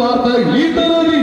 ಪರಮಾರ್ಥ ಈ ತರದಿ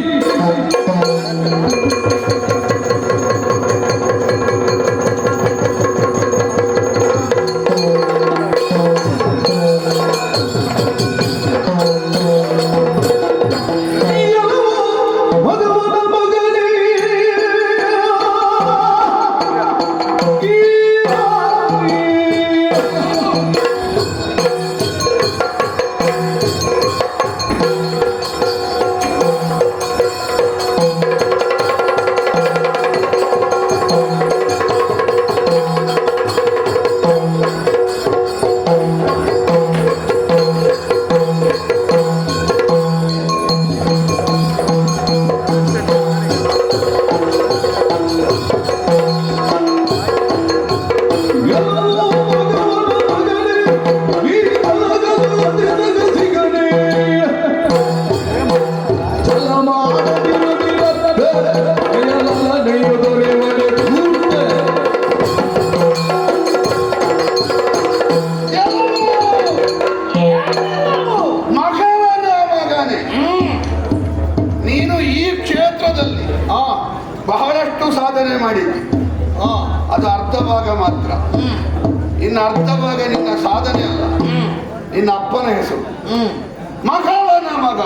ಬಹಳಷ್ಟು ಸಾಧನೆ ಮಾಡಿದ್ದಿ. ಅದು ಅರ್ಧ ಭಾಗ ಮಾತ್ರ. ಇನ್ನು ಅರ್ಧ ಭಾಗ ನಿನ್ನ ಸಾಧನೆ ಅಲ್ಲ, ನಿನ್ನ ಅಪ್ಪನ ಹೆಸರು ಮಗವನ ಮಗ.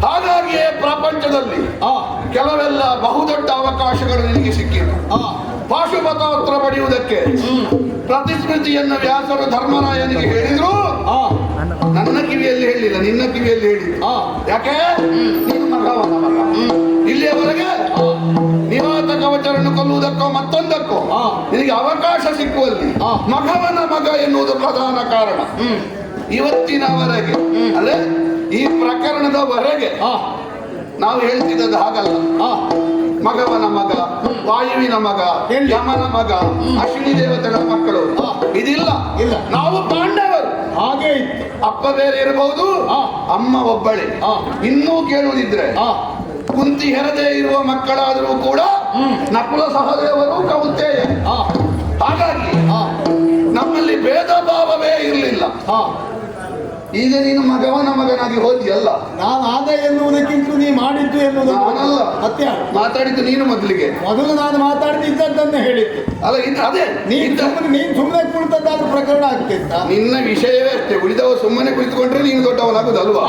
ಹಾಗಾಗಿಯೇ ಪ್ರಪಂಚದಲ್ಲಿ ಕೆಲವೆಲ್ಲ ಬಹುದೊಡ್ಡ ಅವಕಾಶಗಳು ನಿನಗೆ ಸಿಕ್ಕಿದೆ. ಪಾಶುಪತೋತ್ತರ ಪಡೆಯುವುದಕ್ಕೆ ಪ್ರತಿಸ್ಮೃತಿಯನ್ನು ವ್ಯಾಸರು ಧರ್ಮರಾಯನಿಗೆ ಹೇಳಿದ್ರು. ನನ್ನ ಕಿವಿಯಲ್ಲಿ ಹೇಳಿಲ್ಲ, ನಿನ್ನ ಕಿವಿಯಲ್ಲಿ ಹೇಳಿದ್ರು. ಯಾಕೆ? ನೀನು ಮಗವನ ಮಗ. ಇಲ್ಲಿಯವರೆಗೆ ನಿವಾತ ಕವಚರನ್ನು ಕೊಲ್ಲುವುದಕ್ಕೋ ಮತ್ತೊಂದಕ್ಕೋ ನಿನಗೆ ಅವಕಾಶ ಸಿಕ್ಕುವಲ್ಲಿ ಮಗವನ ಮಗ ಎನ್ನುವುದು ಪ್ರಧಾನ ಕಾರಣ. ಇವತ್ತಿನವರೆಗೆ ಅಂದ್ರೆ ಈ ಪ್ರಕರಣದವರೆಗೆ ನಾವು ಹೇಳ್ತಿದ್ದದ್ದು ಹಾಗಲ್ಲ. ಮಗವನ ಮಗ, ವಾಯುವಿನ ಮಗ, ಯಮನ ಮಗ, ಅಶ್ವಿನಿ ದೇವತೆಗಳ ಮಕ್ಕಳು ಇದಿಲ್ಲ. ನಾವು ಪಾಂಡವರು. ಹಾಗೆ ಇತ್ತು. ಅಪ್ಪ ಬೇರೆ ಇರಬಹುದು, ಅಮ್ಮ ಒಬ್ಬಳೆ. ಇನ್ನೂ ಕೇಳುವುದಿದ್ರೆ ಕುಂತಿ ಹೆರದೇ ಇರುವ ಮಕ್ಕಳಾದರೂ ಕೂಡ ನಕುಲ ಸಹದೇವರು ಕೌಂತೆಯ. ಹಾಗಾಗಿ ನಮ್ಮಲ್ಲಿ ಭೇದ ಭಾವವೇ ಇರಲಿಲ್ಲ. ಈಗ ನೀನು ಮಗವನ ಮಗನಾಗಿ ಹೋದ್ಯಲ್ಲ. ನಾನು ಆದ ಎನ್ನುವುದಕ್ಕಿಂತ ನೀ ಮಾಡಿದ್ದು ಎನ್ನುವುದು ನಾನಲ್ಲ. ಮತ್ತೆ ಮಾತಾಡಿದ್ದು ನೀನು ಮೊದಲು ನಾನು ಮಾತಾಡ್ತಿದ್ದದ್ದನ್ನೇ ಹೇಳಿದ್ದು ಅಲ್ಲ. ಅದೇ ನೀನ್ ಸುಮ್ಮನೆ ಕುಳಿತದ್ದಾದ್ರೂ ಪ್ರಕರಣ ಆಗ್ತಿತ್ತ. ನಿನ್ನ ವಿಷಯವೇ ಅಷ್ಟೇ. ಉಳಿದವ ಸುಮ್ಮನೆ ಕುಳಿತುಕೊಂಡ್ರೆ ನೀನು ದೊಡ್ಡವನಾಗುದಲ್ವಾ?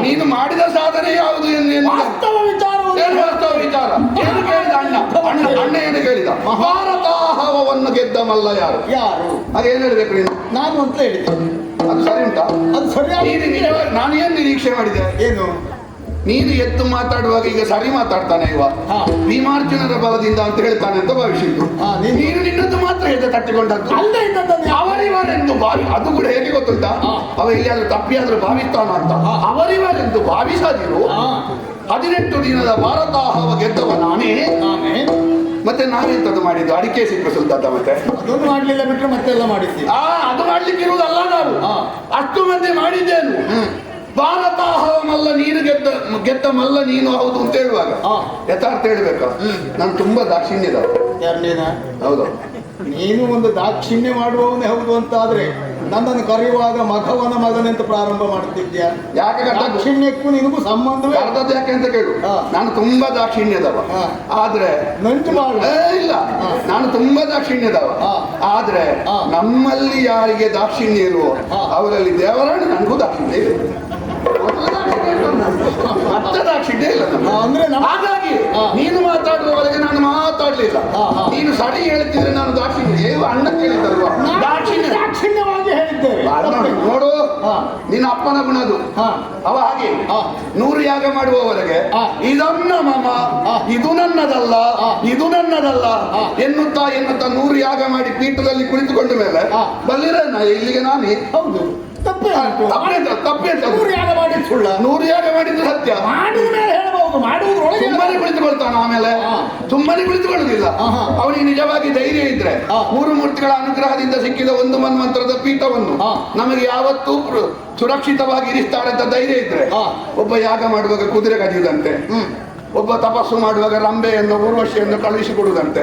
ನೀನು ಮಾಡಿದ ಸಾಧನೆ ಯಾವುದು ವಾಸ್ತವ ವಿಚಾರ. ವಾಸ್ತವ ವಿಚಾರ ಏನು ಕೇಳಿದ ಅಣ್ಣ ಏನು ಕೇಳಿದ? ಭಾರತಾಹವವನ್ನು ಗೆದ್ದ ಮಲ್ಲ ಯಾರು? ಅದೇನು ಹೇಳ್ಬೇಕು ನೀನು? ನಾನು ಅಂತ ಹೇಳಿದ್ದೆ. ಅದು ಸರಿ ಉಂಟಾ? ಅದು ಸರಿಯಾಗಿ ನಾನು ಏನು ನಿರೀಕ್ಷೆ ಮಾಡಿದೆ? ಏನು? ನೀನು ಎತ್ತು ಮಾತಾಡುವಾಗ ಈಗ ಸರಿ ಮಾತಾಡ್ತಾನೆ ಇವ ಭೀಮಾರ್ಜುನರ ಬಲದಿಂದ ಅಂತ ಹೇಳ್ತಾನೆ ಅಂತ ಭಾವಿಸಿದ್ದು. ನೀನು ನಿನ್ನದ್ದು ಮಾತ್ರ ಹೆಜ್ಜೆ ತಟ್ಟಿಕೊಂಡದ್ದು. ಅವರಿವರೆಂದು ಭಾವಿ, ಅದು ಕೂಡ ಹೇಗೆ ಗೊತ್ತುಂಟಾ? ಅವ ಎಲ್ಲಿಯಾದ್ರೂ ತಪ್ಪಿಯಾದ್ರೂ ಭಾವಿಸ್ತಾನ ಅಂತ. ಅವರಿವರೆಂದು ಭಾವಿಸದಿರು. 18 ದಿನದ ಭಾರತಾಹವ ಗೆದ್ದವ ನಾನೇ. ಮತ್ತೆ ನಾವೆಂತದ್ದು ಮಾಡಿದ್ದು? ಅಡಿಕೆ ಸಿಕ್ಕ ಸುಲ್ತಾತ ಮತ್ತೆ ಅದೊಂದು ಮಾಡ್ಲಿಲ್ಲ ಬಿಟ್ರೆ ಮತ್ತೆಲ್ಲ ಮಾಡಿದ್ವಿ. ಅದು ಮಾಡ್ಲಿಕ್ಕೆ ಇರುವುದಲ್ಲ. ನಾವು ಅಷ್ಟು ಮಂದಿ ಮಾಡಿದ್ದೇನು. ಭಾರತಾಹವ ಮಲ್ಲ ನೀನು ಗೆದ್ದ ಮಲ್ಲ ನೀನು ಹೌದು ಅಂತ ಹೇಳುವಾಗ ಯಥಾರ್ಥ ಹೇಳ್ಬೇಕು. ನಾನು ತುಂಬಾ ದಾಕ್ಷಿಣ್ಯದ. ಹೌದು, ನೀನು ಒಂದು ದಾಕ್ಷಿಣ್ಯ ಮಾಡುವವನೇ ಹೌದು ಅಂತ ಆದ್ರೆ ನನ್ನನ್ನು ಕರೆಯುವಾಗ ಮಗವನ ಮಗನೆಂತ ಪ್ರಾರಂಭ ಮಾಡ್ತಿದ್ಯಾ? ಯಾಕೆ? ದಾಕ್ಷಿಣ್ಯಕ್ಕೂ ನಿನಗೂ ಸಂಬಂಧವೇ ಅರ್ಧದ್ದು ಯಾಕೆ ಅಂತ ಕೇಳು. ನಾನು ತುಂಬಾ ದಾಕ್ಷಿಣ್ಯದವ, ಆದ್ರೆ ನಂಟು ಮಾಡ ಇಲ್ಲ. ನಾನು ತುಂಬಾ ದಾಕ್ಷಿಣ್ಯದವ, ಆದ್ರೆ ನಮ್ಮಲ್ಲಿ ಯಾರಿಗೆ ದಾಕ್ಷಿಣ್ಯ ಇರುವೋ ಅವರಲ್ಲಿ ದೇವರಾಣಿ ನನಗೂ ದಾಕ್ಷಿಣ್ಯ ಇದೆ. ಮತ್ತೆ ದಾಕ್ಷಿಣ್ಯ ಇಲ್ಲ ಅಂದ್ರೆ. ಹಾಗಾಗಿ ನೀನು ಮಾತಾಡುವವರೆಗೆ ನಾನು ಮಾತಾಡ್ಲಿಲ್ಲ. ನೀನು ಸರಿ ಹೇಳ್ತಿದ್ರೆ ನಾನು ದಾಕ್ಷಿಣ್ಯ ಅಣ್ಣ ಕೇಳಿದ್ದಲ್ವಾ? ದಾಕ್ಷಿಣ್ಯವಾಗಿ ಹೇಳಿದ್ದೇವೆ. ನೋಡು, ನಿನ್ನ ಅಪ್ಪನ ಗುಣದು. ಅವ ಹಾಗೆ 100 ಯಾಗ ಮಾಡುವವರೆಗೆ ಇದನ್ನ ಮಮ, ಇದು ನನ್ನದಲ್ಲ, ಇದು ನನ್ನದಲ್ಲ ಎನ್ನುತ್ತಾ 100 ಯಾಗ ಮಾಡಿ ಪೀಠದಲ್ಲಿ ಕುಳಿತುಕೊಂಡ ಮೇಲೆ ಬಲ್ಲಿರ ಇಲ್ಲಿಗೆ ನಾನೇ. ಹೌದು, ತಪ್ಪೇ ಯಾಗ ಮಾಡಿದ್ದು ಸುಳ್ಳ? 100 ಯಾಗ ಮಾಡಿದ್ದು ಸತ್ಯ. ಮಾಡಿದ ಮೇಲೆ ಹೇಳಬಹುದು, ಮಾಡುವುದ್ರೊಳಗೆ ಸುಮ್ಮನೆ ಕುಳಿತುಕೊಳ್ತಾನ. ಆಮೇಲೆ ಸುಮ್ಮನೆ ಕುಳಿತುಕೊಳ್ಳುವುದಿಲ್ಲ. ಅವನಿಗೆ ನಿಜವಾಗಿ ಧೈರ್ಯ ಇದ್ರೆ 3 ಮೂರ್ತಿಗಳ ಅನುಗ್ರಹದಿಂದ ಸಿಕ್ಕಿದ ಒಂದು ಮನ್ವಂತರದ ಪೀಠವನ್ನು ನಮಗೆ ಯಾವತ್ತೂ ಸುರಕ್ಷಿತವಾಗಿ ಇರಿಸ್ತಾರೆ ಅಂತ ಧೈರ್ಯ ಇದ್ರೆ, ಒಬ್ಬ ಯಾಗ ಮಾಡುವಾಗ ಕುದುರೆ ಕದಿಯುವುದಂತೆ, ಒಬ್ಬ ತಪಸ್ಸು ಮಾಡುವಾಗ ರಂಬೆಯನ್ನು ಊರ್ವಶಿಯನ್ನು ಕಳುಹಿಸಿಕೊಡುವುದಂತೆ,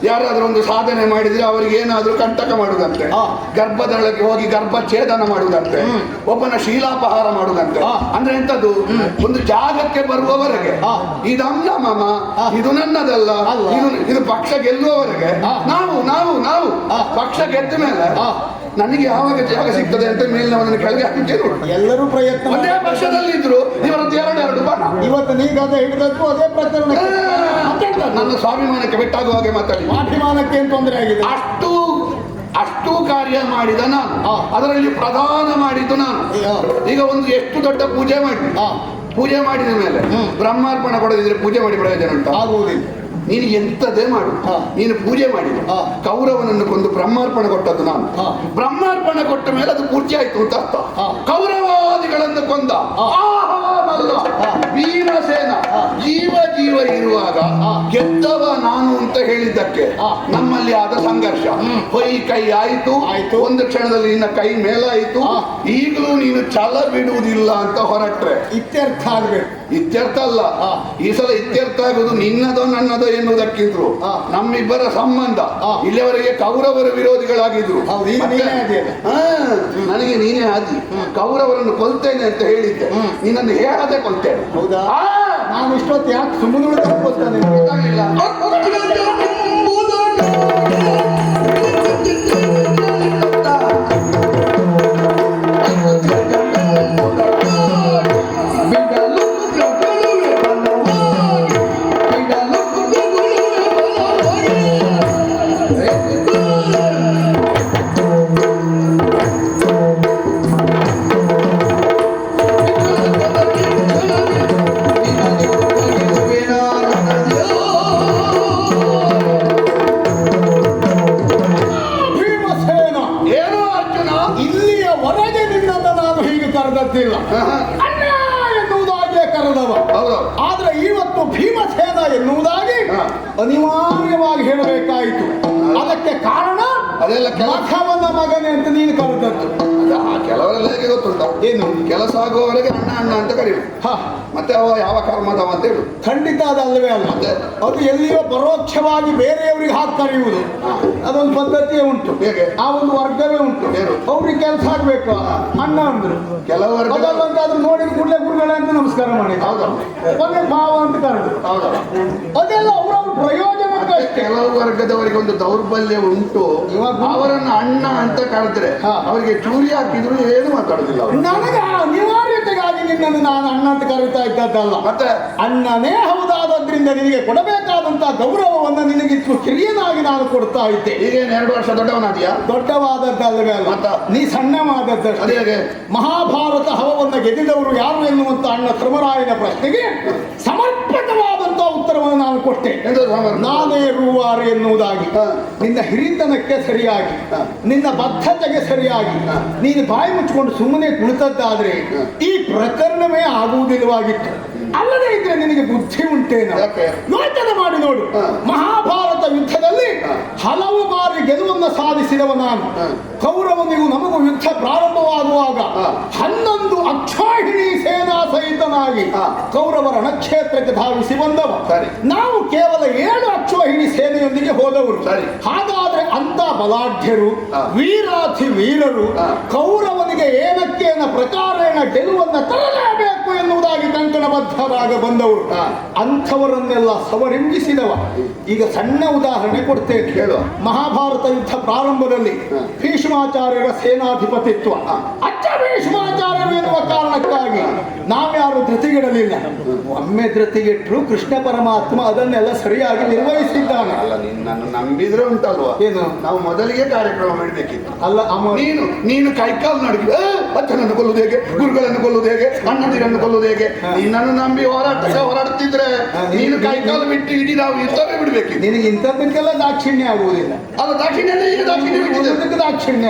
ಯಾರಾದ್ರೂ ಒಂದು ಸಾಧನೆ ಮಾಡಿದ್ರೆ ಅವರಿಗೆ ಏನಾದ್ರೂ ಕಂಟಕ ಮಾಡುವುದಂತೆ, ಗರ್ಭದೊಳಗೆ ಹೋಗಿ ಗರ್ಭ ಛೇದನ ಮಾಡುವುದಂತೆ, ಒಬ್ಬನ ಶೀಲಾಪಹಾರ ಮಾಡುವುದಂತೆ, ಅಂದ್ರೆ ಎಂತದ್ದು, ಒಂದು ಜಾಗಕ್ಕೆ ಬರುವವರೆಗೆ ಇದು ಅಲ್ಲ ಮಾಮ, ಇದು ನನ್ನದಲ್ಲ, ಇದು ಪಕ್ಷ ಗೆಲ್ಲುವವರೆಗೆ ನಾವು ನಾವು ನಾವು ಪಕ್ಷ ಗೆದ್ದ ಮೇಲೆ ನನಗೆ ಯಾವಾಗ ಜಾಗ ಸಿಗ್ತದೆ ಅಂತ ಮೇಲಿನವನನ್ನು ಕೆಳಗೆ ಹಾಕಿದ್ದೇನೆ. ಎಲ್ಲರೂ ಪ್ರಯತ್ನ ಒಂದೇ ಪಕ್ಷದಲ್ಲಿ ಇದ್ರು ಇವರದ್ದು ಎರಡು ಬಣ. ಇವತ್ತು ನೀಗಾದ ಹಿಡಿದಕ್ಕೂ ಅದೇ ಪ್ರಕರಣ. ನನ್ನ ಸ್ವಾಭಿಮಾನಕ್ಕೆ ಬೆಟ್ಟಾಗುವ ಹಾಗೆ ಮಾತಾಡಿ. ಸ್ವಾಭಿಮಾನಕ್ಕೆ ಏನು ತೊಂದರೆ ಆಗಿದೆ? ಅಷ್ಟು ಕಾರ್ಯ ಮಾಡಿದ ನಾನು, ಅದರಲ್ಲಿ ಪ್ರಧಾನ ಮಾಡಿದ್ದು ನಾನು. ಈಗ ಒಂದು ಎಷ್ಟು ದೊಡ್ಡ ಪೂಜೆ ಮಾಡಿದ ಮೇಲೆ ಬ್ರಹ್ಮಾರ್ಪಣ ಕೊಡದಿದ್ರೆ ಪೂಜೆ ಮಾಡಿ ಪ್ರಯೋಜನ ಉಂಟು? ಆಗುವುದಿಲ್ಲ. ನೀನು ಎಂತದೇ ಮಾಡು, ನೀನು ಪೂಜೆ ಮಾಡಿ ಕೌರವನನ್ನು ಕೊಂದು ಬ್ರಹ್ಮಾರ್ಪಣೆ ಕೊಟ್ಟದ್ದು ನಾನು. ಬ್ರಹ್ಮಾರ್ಪಣೆ ಕೊಟ್ಟ ಮೇಲೆ ಅದು ಪೂರ್ತಿ ಆಯ್ತು ಅಂತ ಅರ್ಥ. ಕೌರವಾದಿಗಳನ್ನು ಕೊಂದ ಭೀಮಸೇನ ಜೀವ ಇರುವಾಗ ಗೆದ್ದವ ನಾನು ಅಂತ ಹೇಳಿದ್ದಕ್ಕೆ ನಮ್ಮಲ್ಲಿ ಆದ ಸಂಘರ್ಷ. ಕೈ ಆಯ್ತು, ಒಂದು ಕ್ಷಣದಲ್ಲಿ ನಿನ್ನ ಕೈ ಮೇಲಾಯಿತು. ಈಗಲೂ ನೀನು ಛಲ ಬಿಡುವುದಿಲ್ಲ ಅಂತ ಹೊರಟ್ರೆ ಇತ್ಯರ್ಥ ಆಗ್ಬೇಕು. ಇತ್ಯರ್ಥ ಅಲ್ಲ, ಈ ಸಲ ಇತ್ಯರ್ಥ ಆಗುವುದು ನಿನ್ನದೋ ನನ್ನದೋ ಎನ್ನುವುದಕ್ಕಿಂತಲೂ ನಮ್ಮಿಬ್ಬರ ಸಂಬಂಧ ಇಲ್ಲಿಯವರೆಗೆ ಕೌರವರ ವಿರೋಧಿಗಳಾಗಿದ್ರು. ನನಗೆ ನೀನೇ ಆದಿ ಕೌರವರನ್ನು ಕೊಲ್ತೇನೆ ಅಂತ ಹೇಳಿದ್ದೆ, ನಿನ್ನನ್ನು ಹೇಳದೆ ಕೊಲ್ತೇನೆ. ಹೌದಾ? ನಾನು ಇಷ್ಟೊತ್ತು ಯಾಕೆ ಸುಮ್ಮನೆ ಉಳಿದಾಗ್ಬೋದಾನೆ ಗೊತ್ತಾಗಲಿಲ್ಲ. ಅಣ್ಣ ಎನ್ನುವುದಾಗಿಯೇ ಕರೆದವ. ಆದ್ರೆ ಇವತ್ತು ಭೀಮಸೇನ ಎನ್ನುವುದಾಗಿ ಅನಿವಾರ್ಯವಾಗಿ ಹೇಳಬೇಕಾಯಿತು. ಅದಕ್ಕೆ ಕಾರಣ ಮಖವನ ಮಗನೇ ಅಂತ ನೀನು ಕರೆದದ್ದು. ಕೆಲವರೆಲ್ಲ ಹೇಗೆ ಗೊತ್ತುಂಟ, ಏನು ಕೆಲಸ ಆಗುವವರೆಗೆ ಅಣ್ಣ ಅಣ್ಣ ಅಂತ ಕರೀಬೇಕು. ಮತ್ತೆ ಅವ ಯಾವ ಕರ್ಮದವ ಅಂತ ಹೇಳು. ಖಂಡಿತ ಅದಲ್ಲವೇ ಅಲ್ಲ, ಅದು ಎಲ್ಲಿಯೋ ಪರೋಕ್ಷವಾಗಿ ಬೇರೆಯವರಿಗೆ ಹಾಕಿ ಕರೆಯುವುದು ಅದೊಂದು ಪದ್ಧತಿಯೇ ಉಂಟು. ಹೇಗೆ? ಆ ಒಂದು ವರ್ಗವೇ ಉಂಟು. ಅವ್ರಿಗೆ ಕೆಲಸ ಆಗ್ಬೇಕು ಅಣ್ಣ ಅಂದ್ರು. ಕೆಲವರು ಅದಲ್ಲಂತಾದ್ರೂ ನೋಡಿದ ಕೂಡಲೇ ಗುರುಗಳೇ ಅಂತ ನಮಸ್ಕಾರ ಮಾಡಿ ಕೊನೆ ಭಾವ ಅಂತ ಕರೆದ್ರು. ಅದೆಲ್ಲ ಅವರವ್ರ ಪ್ರಯೋಜನ. ಕೆಲವು ವರ್ಗದವರಿಗೆ ಒಂದು ದೌರ್ಬಲ್ಯ ಉಂಟು, ಅವರನ್ನು ಅಣ್ಣ ಅಂತ ಕರೆದ್ರೆ ಅವರಿಗೆ ಚೂರಿ ಹಾಕಿದ್ರು ಏನು ಮಾತಾಡುದಿಲ್ಲ. ನನಗೆ ಅನಿವಾರ್ಯತೆಗಾಗಿ ನಿನ್ನನ್ನು ನಾನು ಅಣ್ಣ ಅಂತ ಕರೀತಾ ಇದ್ದದ್ದಲ್ಲ. ಮತ್ತೆ ಅಣ್ಣನೇ ಹೌದಾದ್ರಿಂದ ನಿನಗೆ ಕೊಡಬೇಕಾದಂತಹ ಗೌರವವನ್ನು ನಿನಗಿತ್ತು ಕಿರಿಯನಾಗಿ ನಾನು ಕೊಡ್ತಾ ಇದ್ದೆ. ಈಗ 2 ವರ್ಷ ದೊಡ್ಡವನಾದಿಯಾ? ದೊಡ್ಡವಾದದ್ದಲ್ಲವೇ ಅಲ್ಲ, ನೀ ಸಣ್ಣವಾದದ್ದಷ್ಟೇ. ಮಹಾಭಾರತ ಹವವನ್ನು ಗೆದ್ದಿದವರು ಯಾರು ಎನ್ನುವಂತ ಅಣ್ಣ ಧರ್ಮರಾಯನ ಪ್ರಶ್ನೆಗೆ ಸಮರ್ಪಕವಾದಂತಹ ಉತ್ತರವನ್ನು ನಾನು ಕೊಟ್ಟೆ. ನಾನೇ ರೂವಾರಿ ಎನ್ನುವುದಾಗಿ, ನಿನ್ನ ಹಿರಿತನಕ್ಕೆ ಸರಿಯಾಗಿ, ನಿನ್ನ ಬದ್ಧತೆಗೆ ಸರಿಯಾಗಿ ನೀನು ಬಾಯಿ ಮುಚ್ಚಿಕೊಂಡು ಸುಮ್ಮನೆ ಕುಳಿತದ್ದಾದ್ರೆ ಈ ಪ್ರಕರಣವೇ ಆಗುವುದಿಲ್ಲವಾಗಿತ್ತು. ಅಲ್ಲದೆ ಇದ್ರೆ ನಿನಗೆ ಬುದ್ಧಿ ಉಂಟೇನೋ ಯೋಚನೆ ಮಾಡಿ ನೋಡು. ಮಹಾಭಾರತ ಯುದ್ಧದಲ್ಲಿ ಹಲವು ಬಾರಿ ಗೆಲುವನ್ನು ಸಾಧಿಸಿದವ ನಾನು. ಕೌರವನಿಗೂ ನಮಗೂ ಯುದ್ಧ ಪ್ರಾರಂಭವಾಗುವಾಗ 11 ಅಕ್ಷೋಹಿಣಿ ಸೇನಾ ಸಹಿತನಾಗಿ ಕೌರವರ ರಣಕ್ಷೇತ್ರಕ್ಕೆ ಧಾವಿಸಿ ಬಂದವ. ನಾವು ಕೇವಲ 7 ಅಕ್ಷೋಹಿಣಿ ಸೇನೆಯೊಂದಿಗೆ ಹೋದವರು. ಹಾಗಾದ್ರೆ ಅಂತ ಬಲಾಢ್ಯರು, ವೀರಾಧಿ ವೀರರು ಕೌರವನಿಗೆ ಏನಕ್ಕೇನ ಪ್ರಕಾರೇಣ ಗೆಲುವನ್ನು ತರಲೇಬೇಕು ಎನ್ನುವುದಾಗಿ ಕಂಕಣಬದ್ಧರಾಗ ಬಂದವರು. ಅಂಥವರನ್ನೆಲ್ಲ ಸವರಿಂಗಿಸಿದವ. ಈಗ ಸಣ್ಣ ಉದಾಹರಣೆ ಕೊಡ್ತೇನೆ ಕೇಳುವ. ಮಹಾಭಾರತ ಯುದ್ಧ ಪ್ರಾರಂಭದಲ್ಲಿ ಭೀಷ್ಮಾಚಾರ್ಯರ ಸೇನಾಧಿಪತಿತ್ವ, ಅಚ್ಚ ಭೀಷ್ಮಾಚಾರ್ಯರು ಎನ್ನುವ ಕಾರಣಕ್ಕಾಗಿ ನಾವ್ಯಾರು ಧೃತಿಗಿಡಲಿಲ್ಲ. ಒಮ್ಮೆ ಧೃತಿಗಿಟ್ರು ಕೃಷ್ಣ ಪರಮಾತ್ಮ ಅದನ್ನೆಲ್ಲ ಸರಿಯಾಗಿ ನಿರ್ವಹಿಸಿದ್ದಾನೆ. ಅಲ್ಲ, ನಿನ್ನನ್ನು ನಂಬಿದ್ರೆ ಉಂಟಲ್ವಾ, ಏನು ನಾವು ಮೊದಲಿಗೆ ಕಾರ್ಯಕ್ರಮ ಮಾಡಬೇಕಿತ್ತು. ಅಲ್ಲ, ನೀನು ಕೈಕಾಲು ನಡುವೆ ಅಚ್ಚನನ್ನು ಕೊಲ್ಲುವುದು ಹೇಗೆ, ಗುರುಗಳನ್ನು ಕೊಲ್ಲುವುದು ಹೇಗೆ, ಅಣ್ಣದಿರನ್ನು ಕೊಲ್ಲುವುದು ಹೇಗೆ, ನಿನ್ನನ್ನು ನಂಬಿ ಹೊರಡುತ್ತಿದ್ರೆ ನೀನು ಕೈಕಾಲು ಬಿಟ್ಟು ಇಡೀ ನಾವು ಯುದ್ಧವೇ ಬಿಡ್ಬೇಕಿತ್ತು. ನಿನಗೆ ಇಂಥದ್ದಕ್ಕೆಲ್ಲ ದಾಕ್ಷಿಣ್ಯ ಆಗುವುದಿಲ್ಲ. ಅಲ್ಲ, ದಾಕ್ಷಿಣ್ಯ ದಾಕ್ಷಿಣ್ಯ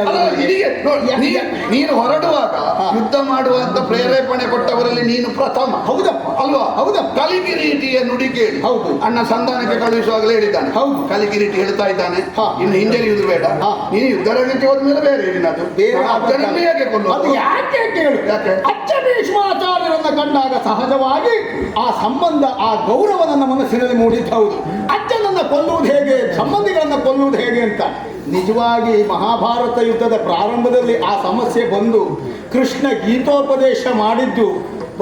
ನೀನು ಹೊರಡುವಾಗ ಯುದ್ಧ ಮಾಡುವಂತ ಪ್ರೇರೇಪಣೆ ಕೊಟ್ಟವರಲ್ಲಿ ನೀನು ಪ್ರಥಮ. ಹೌದಪ್ಪ ಅಲ್ವಾ? ಹೌದಪ್ಪ. ಕಲಿಕಿರೀಟಿಯ ನುಡಿ ಕೇಳಿ ಹೌದು ಅಣ್ಣ ಸಂಧಾನಕ್ಕೆ ಕಳುಹಿಸುವಾಗಲೇ ಹೇಳಿದ್ದಾನೆ. ಹೌದು, ಕಲಿಕಿರೀಟಿ ಹೇಳ್ತಾ ಇದ್ದಾನೆ, ಇನ್ನು ಹಿಂಜರಿಯುವುದು ಬೇಡ. ನೀನು ಯುದ್ಧ ರಂಗಕ್ಕೆ ಹೋದ್ಮೇಲೆ ಬೇರೆ ಏನಿನದು ಹೇಗೆ ಕೊಲ್ಲುವುದು? ಯಾಕೆ ಕೇಳು. ಅಚ್ಚ ಭೀಷ್ಮಾಚಾರ್ಯರನ್ನ ಕಂಡಾಗ ಸಹಜವಾಗಿ ಆ ಸಂಬಂಧ, ಆ ಗೌರವ ನನ್ನ ಮನಸ್ಸಿನಲ್ಲಿ ಮೂಡಿದ್ದು. ಹೌದು, ಅಜ್ಜನನ್ನ ಕೊಲ್ಲುವುದು ಹೇಗೆ, ಸಂಬಂಧಿಗಳನ್ನ ಕೊಲ್ಲುವುದು ಹೇಗೆ ಅಂತ. ನಿಜವಾಗಿ ಮಹಾಭಾರತ ಯುದ್ಧದ ಪ್ರಾರಂಭದಲ್ಲಿ ಆ ಸಮಸ್ಯೆ ಬಂದು ಕೃಷ್ಣ ಗೀತೋಪದೇಶ ಮಾಡಿದ್ದು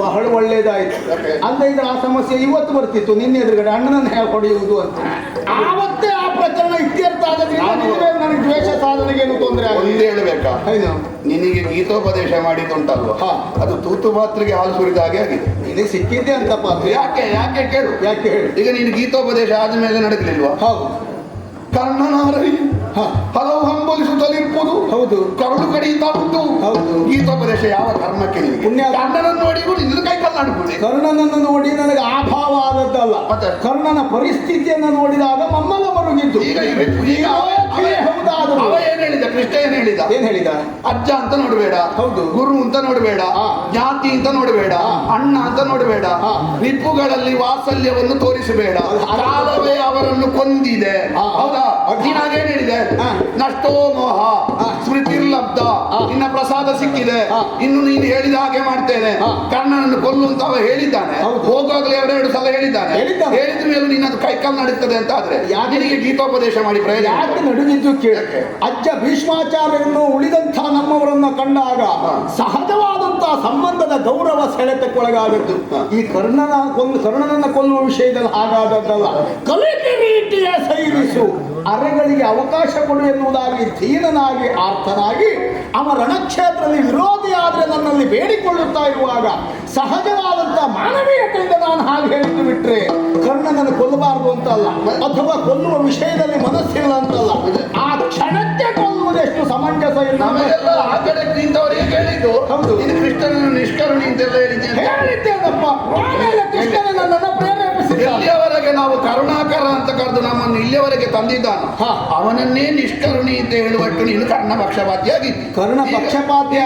ಬಹಳ ಒಳ್ಳೇದಾಯ್ತು. ಅಲ್ಲ ಇದ್ರೆ ಆ ಸಮಸ್ಯೆ ಇವತ್ತು ಬರ್ತಿತ್ತು, ನಿನ್ನೆ ಎದುರುಗಡೆ ಅಣ್ಣನನ್ನು ಹೇಗೆ ಹೊಡೆಯುವುದು ಅಂತ. ಆವತ್ತೇ ಆ ಪ್ರಕರಣ ಇತ್ಯರ್ಥ ಆಗೋದ್ರಿಂದ ನನಗೆ ದ್ವೇಷ ಸಾಧನೆಗೆ ಏನು ತೊಂದರೆ ಒಂದೇ ಹೇಳ್ಬೇಕಾ, ನಿನಗೆ ಗೀತೋಪದೇಶ ಮಾಡಿದ್ದುಂಟಲ್ವ, ಅದು ತೂತು ಪಾತ್ರೆಗೆ ಹಾಲು ಸುರಿದ ಹಾಗೆ ಆಗಿದೆ. ನಿನಗೆ ಸಿಕ್ಕಿದ್ದೆ ಅಂತಪ್ಪ. ಯಾಕೆ ಯಾಕೆ ಕೇಳು, ಯಾಕೆ ಹೇಳು. ಈಗ ನೀನು ಗೀತೋಪದೇಶ ಆದ್ಮೇಲೆ ನಡೆಸಲಿಲ್ವಾ? ಹೌದು. ಕರ್ಣನಾರರಿ ಹಲವು ಹಂಬಲಿಸುತ್ತಲಿರ್ಬೋದು. ಹೌದು. ಕರುಳು ಕಡಿಯುತ್ತಾ ಉಂಟು. ಹೌದು. ಗೀತೋಪದೇಶ ಯಾವ ಕರ್ಮಕ್ಕೆ ನಿನಗೆ? ಪುಣ್ಯ. ಕರ್ಣನನ್ನು ನೋಡಿ ನಿನ್ನ ಕೈ ಕಲ್ಲಾಡುತ್ತದೆ. ಕರ್ಣನನ್ನು ನೋಡಿ ನನಗೆ ಆ ಭಾವ ಆದದ್ದಲ್ಲ, ಮತ್ತೆ ಕರ್ಣನ ಪರಿಸ್ಥಿತಿಯನ್ನು ನೋಡಿದಾಗ ಮಮ್ಮಲ ಮರುಗಿದ್ದು. ಈಗ ಅವ ಏನ್ ಹೇಳಿದ? ಕೃಷ್ಣ ಏನ್ ಹೇಳಿದ? ಏನ್ ಹೇಳಿದ? ಅಜ್ಜ ಅಂತ ನೋಡಬೇಡ, ಹೌದು, ಗುರು ಅಂತ ನೋಡಬೇಡ, ಜಾತಿ ಅಂತ ನೋಡಬೇಡ, ಅಣ್ಣ ಅಂತ ನೋಡಬೇಡ, ರಿಪುಗಳಲ್ಲಿ ವಾತ್ಸಲ್ಯವನ್ನು ತೋರಿಸಬೇಡ, ಕಾಲವೇ ಅವರನ್ನು ಕೊಂದಿದೆ. ಹೌದಾ? ನೀನಾಗೇನ್ ಹೇಳಿದೆ? ನಷ್ಟೋ ಮೋಹ ಸ್ಮೃತಿರ್ಲಬ್ಧ, ನಿನ್ನ ಪ್ರಸಾದ ಸಿಕ್ಕಿದೆ, ಇನ್ನು ನೀನು ಹೇಳಿದ ಹಾಗೆ ಮಾಡ್ತೇನೆ, ಕರ್ಣನನ್ನು ಕೊಲ್ಲು ಅಂತ ಅವ ಹೇಳಿದ್ದಾನೆ. ಹೋಗಾಗಲೇ 2 ಸಲ ಹೇಳಿದ್ದಾನೆ. ಹೇಳಿದ ಮೇಲೂ ನಿನ್ನದು ಕೈಕಾಲು ನಡೀತದೆ ಅಂತ ಆದ್ರೆ ನಿನಗೆ ಗೀತೋಪದೇಶ ಮಾಡಿ ಪ್ರಯೋಜನ? ಯಾಕೆ ನಡುಗಿದ್ದು ಕೇಳಕ್ಕೆ? ಅಜ್ಜ ಭೀಷ್ಮಾಚಾರ್ಯರನ್ನು ಉಳಿದಂಥ ನಮ್ಮವರನ್ನ ಕಂಡಾಗ ಸಹಜವಾದಂತಹ ಸಂಬಂಧದ ಗೌರವ ಸೆಳೆತಕ್ಕೊಳಗಾದದ್ದು. ಈ ಕರ್ಣನನ್ನ ಕೊಲ್ಲುವ ವಿಷಯದಲ್ಲಿ ಹಾಗಾದದ್ದಲ್ಲ. ಕಲಿಕೆ ರೀತಿಯ ಸೈರಿಸು, ಅರೆಗಳಿಗೆ ಅವಕಾಶ ಕೊಡು ಎನ್ನುವುದಾಗಿ ಧೀರನಾಗಿ ಆರ್ತನಾಗಿ ಅವ ರಣಕ್ಷೇತ್ರದಲ್ಲಿ ವಿರೋಧಿ ಆದರೆ ನನ್ನಲ್ಲಿ ಬೇಡಿಕೊಳ್ಳುತ್ತಾ ಇರುವಾಗ ಸಹಜವಾದಂತ ಮಾನವೀಯತೆಯಿಂದ ನಾನು ಹಾಗೆ ಹೇಳಿದ್ದು ಬಿಟ್ರೆ ಕರ್ಣನನ್ನು ಕೊಲ್ಲಬಾರದು ಅಂತಲ್ಲ, ಅಥವಾ ಕೊಲ್ಲುವ ವಿಷಯದಲ್ಲಿ ಮನಸ್ಸಿಲ್ಲ ಅಂತಲ್ಲ. ಆ ಕ್ಷಣಕ್ಕೆ ಕೊಲ್ಲುವುದೆಷ್ಟು ಸಮಂಜಸ ನಮಗೆಲ್ಲ ಆ ಕಡೆ ನಿಂತವರಿಗೆ ಹೇಳಿದ್ದು. ಹೌದು, ಇದು ಕೃಷ್ಣನನ್ನು ನಿಷ್ಕರುಣಿ ಅಂತೆಲ್ಲ ಹೇಳಿದ್ದೇನಪ್ಪ. ಆಮೇಲೆ ಕೃಷ್ಣನ ನನ್ನನ್ನು ಪ್ರೇರೇಪಿಸಿದ. ಇಲ್ಲಿಯವರೆಗೆ ನಾವು ಕರುಣಾಕರ ಅಂತ ಕರೆದು ನಮ್ಮನ್ನು ಇಲ್ಲಿಯವರೆಗೆ ತಂದಿದ್ದಾನು, ಅವನನ್ನೇ ನಿಷ್ಕರುಣಿ ಅಂತ ಹೇಳುವಷ್ಟು ನೀನು ಕರ್ಣ ಪಕ್ಷಪಾತಿಯಾಗಿದ್ದಿ. ಕರ್ಣ ಪಕ್ಷಪಾತಿ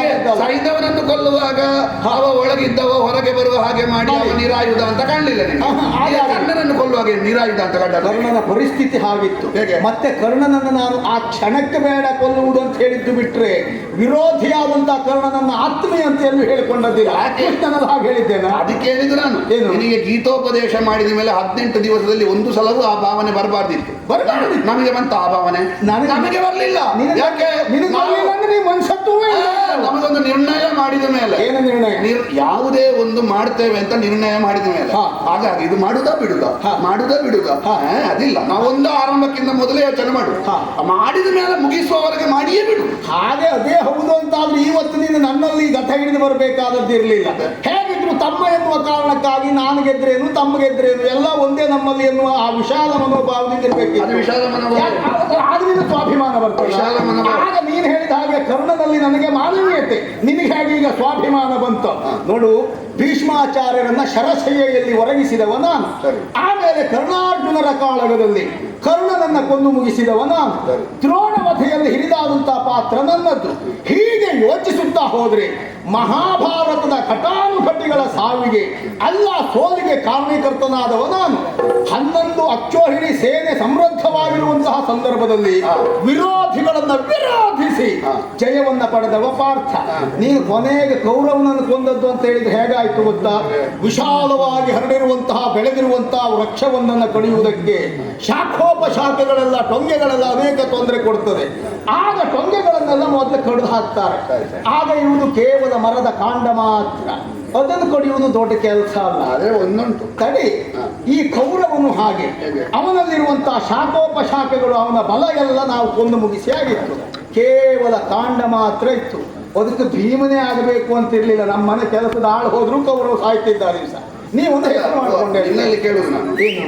ಸೈದವನನ್ನು ಕೊಲ್ಲುವಾಗ ಅವ ಒಳಗಿದ್ದವ ಹೊರಗೆ ಬರುವ ಹಾಗೆ ಮಾಡಿ ಅವ ನಿರಾಯುಧ ಅಂತ ಕಾಣಲಿಲ್ಲ. ಕರ್ಣನನ್ನು ಕೊಲ್ಲುವಾಗ ನಿರಾಯುಧ ಅಂತ ಕಂಡ. ಕರ್ಣನ ಪರಿಸ್ಥಿತಿ ಹಾಗಿತ್ತು. ಮತ್ತೆ ಕರ್ಣನನ್ನು ನಾನು ಆ ಕ್ಷಣಕ್ಕೆ ಬೇಡ ಕೊಲ್ಲುವುದು ಅಂತ ಹೇಳಿದ್ದು ಬಿಟ್ರೆ ವಿರೋಧಿಯಾದಂತಹ ಕರ್ಣನನ್ನು ಆತ್ಮೀಯ ಅಂತ ಎಲ್ಲೂ ಹೇಳಿಕೊಂಡದ್ದಿಲ್ಲ. ಕೃಷ್ಣನಲ್ಲಿ ಹಾಗೆ ಹೇಳಿದ್ದೇನೆ. ಅದಕ್ಕೆ ಹೇಳಿದ್ರು ನಾನು, ನಿನಗೆ ಗೀತೋಪದೇಶ ಮಾಡಿದ ಮೇಲೆ 18 ದಿವಸದಲ್ಲಿ ಒಂದು ಸಲವೂ ಆ ಭಾವನೆ ಬರಬಾರ್ದಿತ್ತು. ನಮಗೆ ಬಂತ ಆ ಭಾವನೆ? ನಮಗೆ ಬರಲಿಲ್ಲ. ಯಾಕೆ? ನಮಗೊಂದು ನಿರ್ಣಯ ಮಾಡಿದ ಮೇಲೆ, ಏನು ನಿರ್ಣಯ? ಯಾವುದೇ ಒಂದು ಮಾಡ್ತೇವೆ ಅಂತ ನಿರ್ಣಯ ಮಾಡಿದ ಮೇಲೆ, ಹಾಗಾಗಿ ಇದು ಮಾಡುದಾ ಬಿಡುದಾ, ಮಾಡುದಾ ಬಿಡುದಾ ಅದಿಲ್ಲ. ನಾವೊಂದು ಆರಂಭಕ್ಕಿಂತ ಮೊದಲೇ ಯೋಚನೆ ಮಾಡು, ಮಾಡಿದ ಮೇಲೆ ಮುಗಿಸುವವರೆಗೆ ಮಾಡಿಯೇ ಬಿಡು. ಹಾಗೆ ಅದೇ ಹೌದು ಅಂತಾದ್ರೆ ಇವತ್ತು ನೀನು ನನ್ನಲ್ಲಿ ಗತ ಹಿಡಿದು ಬರಬೇಕಾದದ್ದು ಇರಲಿಲ್ಲ. ಹೇಗಿದ್ರು ತಮ್ಮ ಎನ್ನುವ ಕಾರಣಕ್ಕಾಗಿ ನಾನು ಗೆದ್ರೇನು ತಮ್ಮ ಗೆದ್ರೇನು ಎಲ್ಲ ಒಂದೇ ನಮ್ಮಲ್ಲಿ ಎನ್ನುವ ಆ ವಿಶಾಲ ಮನೋಭಾವದಿಂದ ಇರಬೇಕು. ಆದ್ರಿಂದ ಸ್ವಾಭಿಮಾನ ಬರ್ತದೆ. ಆಗ ನೀನು ಹೇಳಿದ ಹಾಗೆ ಕರ್ಣದಲ್ಲಿ ನನಗೆ ಮಾನವೀಯತೆ, ನಿನಗೆ ಹೇಗೆ ಈಗ ಸ್ವಾಭಿಮಾನ ಬಂತು ನೋಡು. ಭೀಷ್ಮಾಚಾರ್ಯರನ್ನ ಶರಶಯ್ಯಲ್ಲಿ ಒರಗಿಸಿದವ ನಾನು. ಆಮೇಲೆ ಕರ್ಣಾರ್ಜುನರ ಕಾಳಗದಲ್ಲಿ ಕರ್ಣನನ್ನ ಕೊಂದು ಮುಗಿಸಿದವ ನಾನು. ದ್ರೋಣವಧೆಯಲ್ಲಿ ಹಿರಿದಾದಂತಹ ಪಾತ್ರ ನನ್ನದ್ದು. ಹೀಗೆ ಯೋಚಿಸುತ್ತಾ ಹೋದ್ರೆ ಮಹಾಭಾರತದ ಘಟಾನುಘಟಿಗಳ ಸಾವಿಗೆ ಅಲ್ಲ ಸೋಲಿಗೆ ಕಾರಣೀಕರ್ತನಾದವ ನಾನು. 11 ಅಕ್ಷೋಹಿಣಿ ಸೇನೆ ಸಮೃದ್ಧವಾಗಿರುವಂತಹ ಸಂದರ್ಭದಲ್ಲಿ ವಿರೋಧಿಗಳನ್ನ ವಿರೋಧಿಸಿ ಜಯವನ್ನ ಪಡೆದವ ಪಾರ್ಥ. ನೀನು ಕೊನೆಗೆ ಕೌರವನನ್ನು ಕೊಂದದ್ದು ಅಂತ ಹೇಳಿದ್ರೆ ಹೇಗಾಯ್ತು ಗೊತ್ತಾ? ವಿಶಾಲವಾಗಿ ಹರಡಿರುವಂತಹ ಬೆಳೆದಿರುವಂತಹ ವೃಕ್ಷವೊಂದನ್ನು ಕಡಿಯುವುದಕ್ಕೆ ಶಾಖೋಪಶಾಖೆಗಳೆಲ್ಲ ಟೊಂಗೆಗಳೆಲ್ಲ ಅನೇಕ ತೊಂದರೆ ಕೊಡ್ತದೆ. ಆಗ ಟೊಂಗೆಗಳನ್ನೆಲ್ಲ ಮೊದಲು ಕಡಿದು ಹಾಕ್ತಾರೆ. ಆಗ ಇರುವುದು ಕೇವಲ ಮರದ ಕಾಂಡ ಮಾತ್ರ. ಅದನ್ನು ಕಡಿಯುವುದು ದೊಡ್ಡ ಕೆಲಸ ಅಲ್ಲ. ಅದೇ ಒಂದುಂಟು ತಡಿ. ಈ ಕೌರವನು ಹಾಗೆ ಅವನಲ್ಲಿರುವಂತಹ ಶಾಖೋಪಶಾಖೆಗಳು ಅವನ ಬಲ ಎಲ್ಲ ನಾವು ಕೊಂದು ಮುಗಿಸಿ ಆಗಿತ್ತು. ಕೇವಲ ಕಾಂಡ ಮಾತ್ರ ಇತ್ತು. ಅದಕ್ಕೆ ಭೀಮನೇ ಆಗಬೇಕು ಅಂತ ಇರ್ಲಿಲ್ಲ. ನಮ್ಮ ಮನೆ ಕೆಲಸದ ಆಳು ಹೋದ್ರು ಕೌರವ ಸಾಯ್ತಿದ್ದಾರೆ. ನೀವೊಂದು ಹೆಸರು ಮಾಡಿಕೊಂಡೆ. ಇನ್ನಲ್ಲಿ ಕೇಳುದು ನಾನು, ಏನು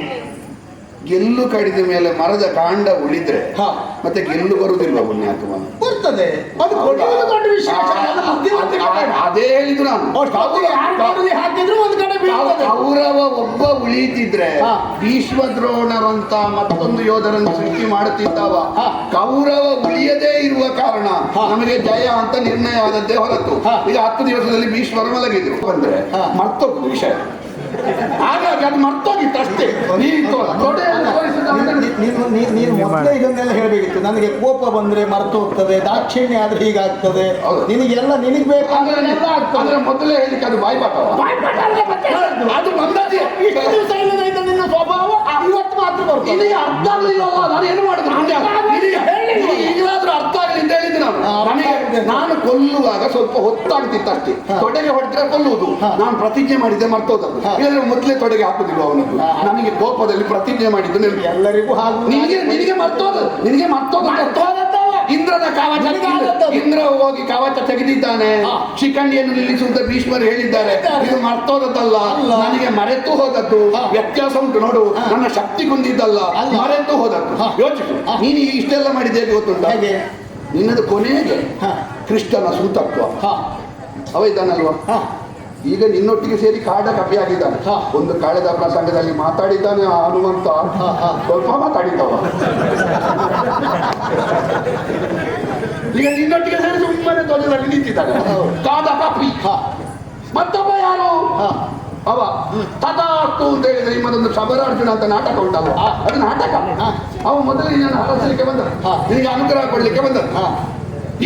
ಗೆಲ್ಲು ಕಡಿದ ಮೇಲೆ ಮರದ ಕಾಂಡ ಉಳಿದ್ರೆ ಮತ್ತೆ ಗೆಲ್ಲು ಬರುವುದಿಲ್ವ? ಪುಣ್ಯಾತ್ಮ ಬರ್ತದೆ. ಅದೇ ಹೇಳಿದ್ರು ನಾನು. ಕೌರವ ಒಬ್ಬ ಉಳಿತಿದ್ರೆ ಭೀಷ್ಮ ದ್ರೋಣರಂತ ಮತ್ತೊಂದು ಯೋಧರನ್ನು ಸೃಷ್ಟಿ ಮಾಡುತ್ತಿದ್ದಾವ. ಕೌರವ ಉಳಿಯದೇ ಇರುವ ಕಾರಣ ನಮಗೆ ಜಯ ಅಂತ ನಿರ್ಣಯ ಆದದ್ದೇ ಹೊರತು ಈಗ 10 ದಿವಸದಲ್ಲಿ ಭೀಷ್ಮರ ಮಲಗಿದ್ರು ಬಂದ್ರೆ ಮರ್ತೋಗುದು ವಿಷಯ. ಹಾಗಾಗಿ ಅದು ಮರ್ತೋಗಿತ್ತು ಅಷ್ಟೇ. ನೀನು ಮೊದಲೇ ಇದನ್ನೆಲ್ಲ ಹೇಳಬೇಕಿತ್ತು. ನನಗೆ ಕೋಪ ಬಂದ್ರೆ ಮರ್ತು ಹೋಗ್ತದೆ, ದಾಕ್ಷಿಣ್ಯ ಆದ್ರೆ ಹೀಗಾಗ್ತದೆ, ನಿನಗೆಲ್ಲ ನಿನಗೆ ಬೇಕಾದ್ರೆ ಮೊದಲೇ ಹೇಳಿಕ್ಕೆ ಅದು ಬಾಯ್ಪಾಟ. ಅದು ಬಂದದ್ದೇ ದಿವಸ ಇಲ್ಲದ ನಿನ್ನ ಸ್ವಭಾವ ಇವತ್ತು ಮಾತ್ರ ಬರ್ತದೆ. ಅರ್ಥ ಆಗಲಿಲ್ಲ. ನಾನು ಏನು ಮಾಡಿದ್ರು ಈಗಲಾದ್ರೂ ಅರ್ಥ ಆಗಲಿ ಅಂತ ಹೇಳಿ ಹೇಳಿದ್ದು ನಾನು ಕೊಲ್ಲುವಾಗ ಸ್ವಲ್ಪ ಹೊತ್ತಾಗ್ತಿತ್ತು ಅಷ್ಟೇ. ತೊಡೆಗೆ ಹೊಡೆದ್ರೆ ಕೊಲ್ಲುವುದು. ನಾನು ಪ್ರತಿಜ್ಞೆ ಮಾಡಿದ್ದೆ ಮರ್ತೋದದ್ದು. ಇಲ್ಲದ್ರೆ ಮೊದಲೇ ತೊಡೆಗೆ ಹಾಕುದಿಲ್ಲ ಅವನದ್ದು. ನನಗೆ ಕೋಪದಲ್ಲಿ ಪ್ರತಿಜ್ಞೆ ಮಾಡಿದ್ದು ಎಲ್ಲರಿಗೂ ನಿನಗೆ ಮರ್ತೋದ ಇಂದ್ರನ ಕವಚ ಇಂದ್ರ ಹೋಗಿ ಕವಚ ತೆಗೆದಿದ್ದಾನೆ. ಶಿಖಂಡಿಯನ್ನು ನಿಲ್ಲಿಸುವಂತ ಭೀಷ್ಮರು ಹೇಳಿದ್ದಾರೆ. ಇದು ಮರ್ತೋದದ್ದಲ್ಲ, ನನಗೆ ಮರೆತು ಹೋದದ್ದು. ವ್ಯತ್ಯಾಸ ಉಂಟು ನೋಡು. ನನ್ನ ಶಕ್ತಿ ಕುಂದಿದ್ದಲ್ಲ, ಮರೆತು ಹೋದದ್ದು. ಯೋಚಿಸು, ನೀನು ಇಷ್ಟೆಲ್ಲ ಮಾಡಿದ್ದೆ ಗೊತ್ತುಂಟ? ನಿನ್ನದು ಕೊನೆಗೆ ಕೃಷ್ಣನ ಸೂತತ್ವ ಅವ ಇದ್ದಾನಲ್ವಾ? ಈಗ ನಿನ್ನೊಟ್ಟಿಗೆ ಸೇರಿ ಕಾಡ ಕಪಿಯಾಗಿದ್ದಾನೆ. ಒಂದು ಕಳೆದ ಪ್ರಸಂಗದಲ್ಲಿ ಮಾತಾಡಿದ್ದಾನೆ ಆ ಹನುಮಂತ, ಸ್ವಲ್ಪ ಮಾತಾಡಿದ್ದವ. ಈಗ ನಿನ್ನೊಟ್ಟಿಗೆ ಸೇರಿ ಸುಮ್ಮನೆ ಧ್ವಜದಲ್ಲಿ ನಿಂತಿದ್ದಾನೆ ಕಾದ ಕಪಿ. ಮತ್ತೊಬ್ಬ ಯಾರು? ಅವ ತಥಾಸ್ತು ಅಂತ ಹೇಳಿದ್ರೆ ನಿಮ್ಮದೊಂದು ಶಬರಾರ್ಜುನ ಅಂತ ನಾಟಕ ಉಂಟಲ್ವ, ಅದು ನಾಟಕ. ಅವ ಮೊದಲು ನಿನ್ನನ್ನು ಹರಸಲಿಕ್ಕೆ ಬಂದ, ನಿನಗೆ ಅನುಗ್ರಹ ಕೊಡ್ಲಿಕ್ಕೆ ಬಂದ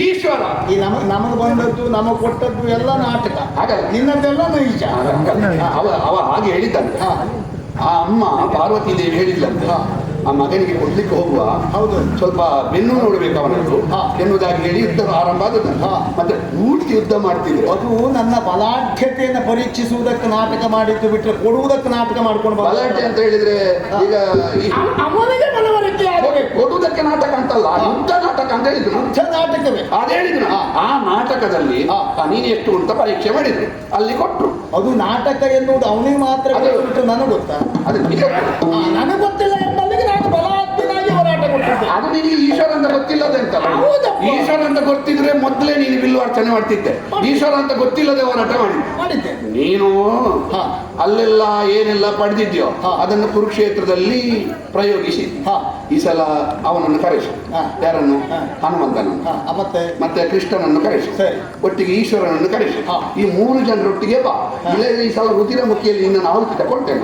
ಈಶ್ವರ. ಈ ನಮಗೆ ಬಂದದ್ದು ನಮಗೆ ಕೊಟ್ಟದ್ದು ಎಲ್ಲ ನಾಟಕ, ಹಾಗಲ್ಲ ನಿನ್ನದೆಲ್ಲ ನೈಜ. ಅವ ಹಾಗೆ ಹೇಳಿದ್ದಾನೆ. ಆ ಅಮ್ಮ ಪಾರ್ವತಿ ದೇವಿ ಹೇಳಿದ್ಲಂತೆ, ಆ ಮಗನಿಗೆ ಕೊಡ್ಲಿಕ್ಕೆ ಹೋಗುವ, ಹೌದು ಸ್ವಲ್ಪ ಬೆನ್ನು ನೋಡ್ಬೇಕು ಅವನದ್ದು ಎನ್ನುವುದಾಗಿ ಹೇಳಿ ಯುದ್ಧ ಆರಂಭ ಆದದ್ದು. ಮತ್ತೆ ಪೂರ್ತಿ ಯುದ್ಧ ಮಾಡ್ತಿದ್ರು. ಅದು ನನ್ನ ಬಲಾಢ್ಯತೆಯನ್ನು ಪರೀಕ್ಷಿಸುವುದಕ್ಕೆ ನಾಟಕ ಮಾಡಿದ್ದು ಬಿಟ್ಟರೆ ಕೊಡುವುದಕ್ಕೆ ನಾಟಕ ಮಾಡ್ಕೊಂಡು ಬಲಾಢ್ಯ ಅಂತ ಹೇಳಿದ್ರೆ ಈಗ ಅವನಿಗೆ ಮನವರಿಕೆ ಕೊಡುವುದಕ್ಕೆ ನಾಟಕ ಅಂತಲ್ಲ, ಯುದ್ಧ ನಾಟಕ ಅಂತ ಹೇಳಿದ್ರು. ಯುದ್ಧ ನಾಟಕವೇ ಅದೇ ಹೇಳಿದ್ರು. ಆ ನಾಟಕದಲ್ಲಿ ನೀನು ಎಷ್ಟು ಅಂತ ಪರೀಕ್ಷೆ ಮಾಡಿದ್ರು, ಅಲ್ಲಿ ಕೊಟ್ರು. ಅದು ನಾಟಕ ಎನ್ನುವುದು ಅವನಿಗೆ ಮಾತ್ರ ನನಗೆ ಗೊತ್ತಾ? ಅದು ನನಗೆ ಗೊತ್ತಿಲ್ಲ ಎಂಬಲ್ಲಿಗೆ ನಾನು ಬಲಾತ್ಮನಾಗಿ ಹೋರಾಟ ಕೊಟ್ಟಿದ್ದೆ. ಅದು ನಿನಗೆ ಈಶ್ವರ ಅಂತ ಗೊತ್ತಿಲ್ಲದೆ ಅಂತಲ್ಲ. ಈಶ್ವರ ಅಂತ ಗೊತ್ತಿದ್ರೆ ಮೊದಲೇ ನೀನು ಬಿಲ್ಲು ಅರ್ಚನೆ ಮಾಡ್ತಿದ್ದೆ. ಈಶ್ವರ ಅಂತ ಗೊತ್ತಿಲ್ಲದೆ ಹೋರಾಟ ಮಾಡಿದ್ದೆ. ನೀನು ಅಲ್ಲೆಲ್ಲ ಏನೆಲ್ಲ ಪಡೆದಿದ್ಯೋ ಅದನ್ನು ಕುರುಕ್ಷೇತ್ರದಲ್ಲಿ ಪ್ರಯೋಗಿಸಿ ಈ ಸಲ ಅವನನ್ನು ಕರೆಸು. ಯಾರನ್ನು? ಹನುಮಂತನನ್ನು. ಮತ್ತೆ ಕೃಷ್ಣನನ್ನು ಕರೆಸು. ಒಟ್ಟಿಗೆ ಈಶ್ವರನನ್ನು ಕರೆಸು. ಈ 3 ಜನರೊಟ್ಟಿಗೆ ಬಾ. ಇಲ್ಲ ಈ ಸಲ ರುಚಿರ ಮುಖಿಯಲ್ಲಿ ನಿನ್ನ ಆಹುತಿ ತಗೊಳ್ತೇನೆ.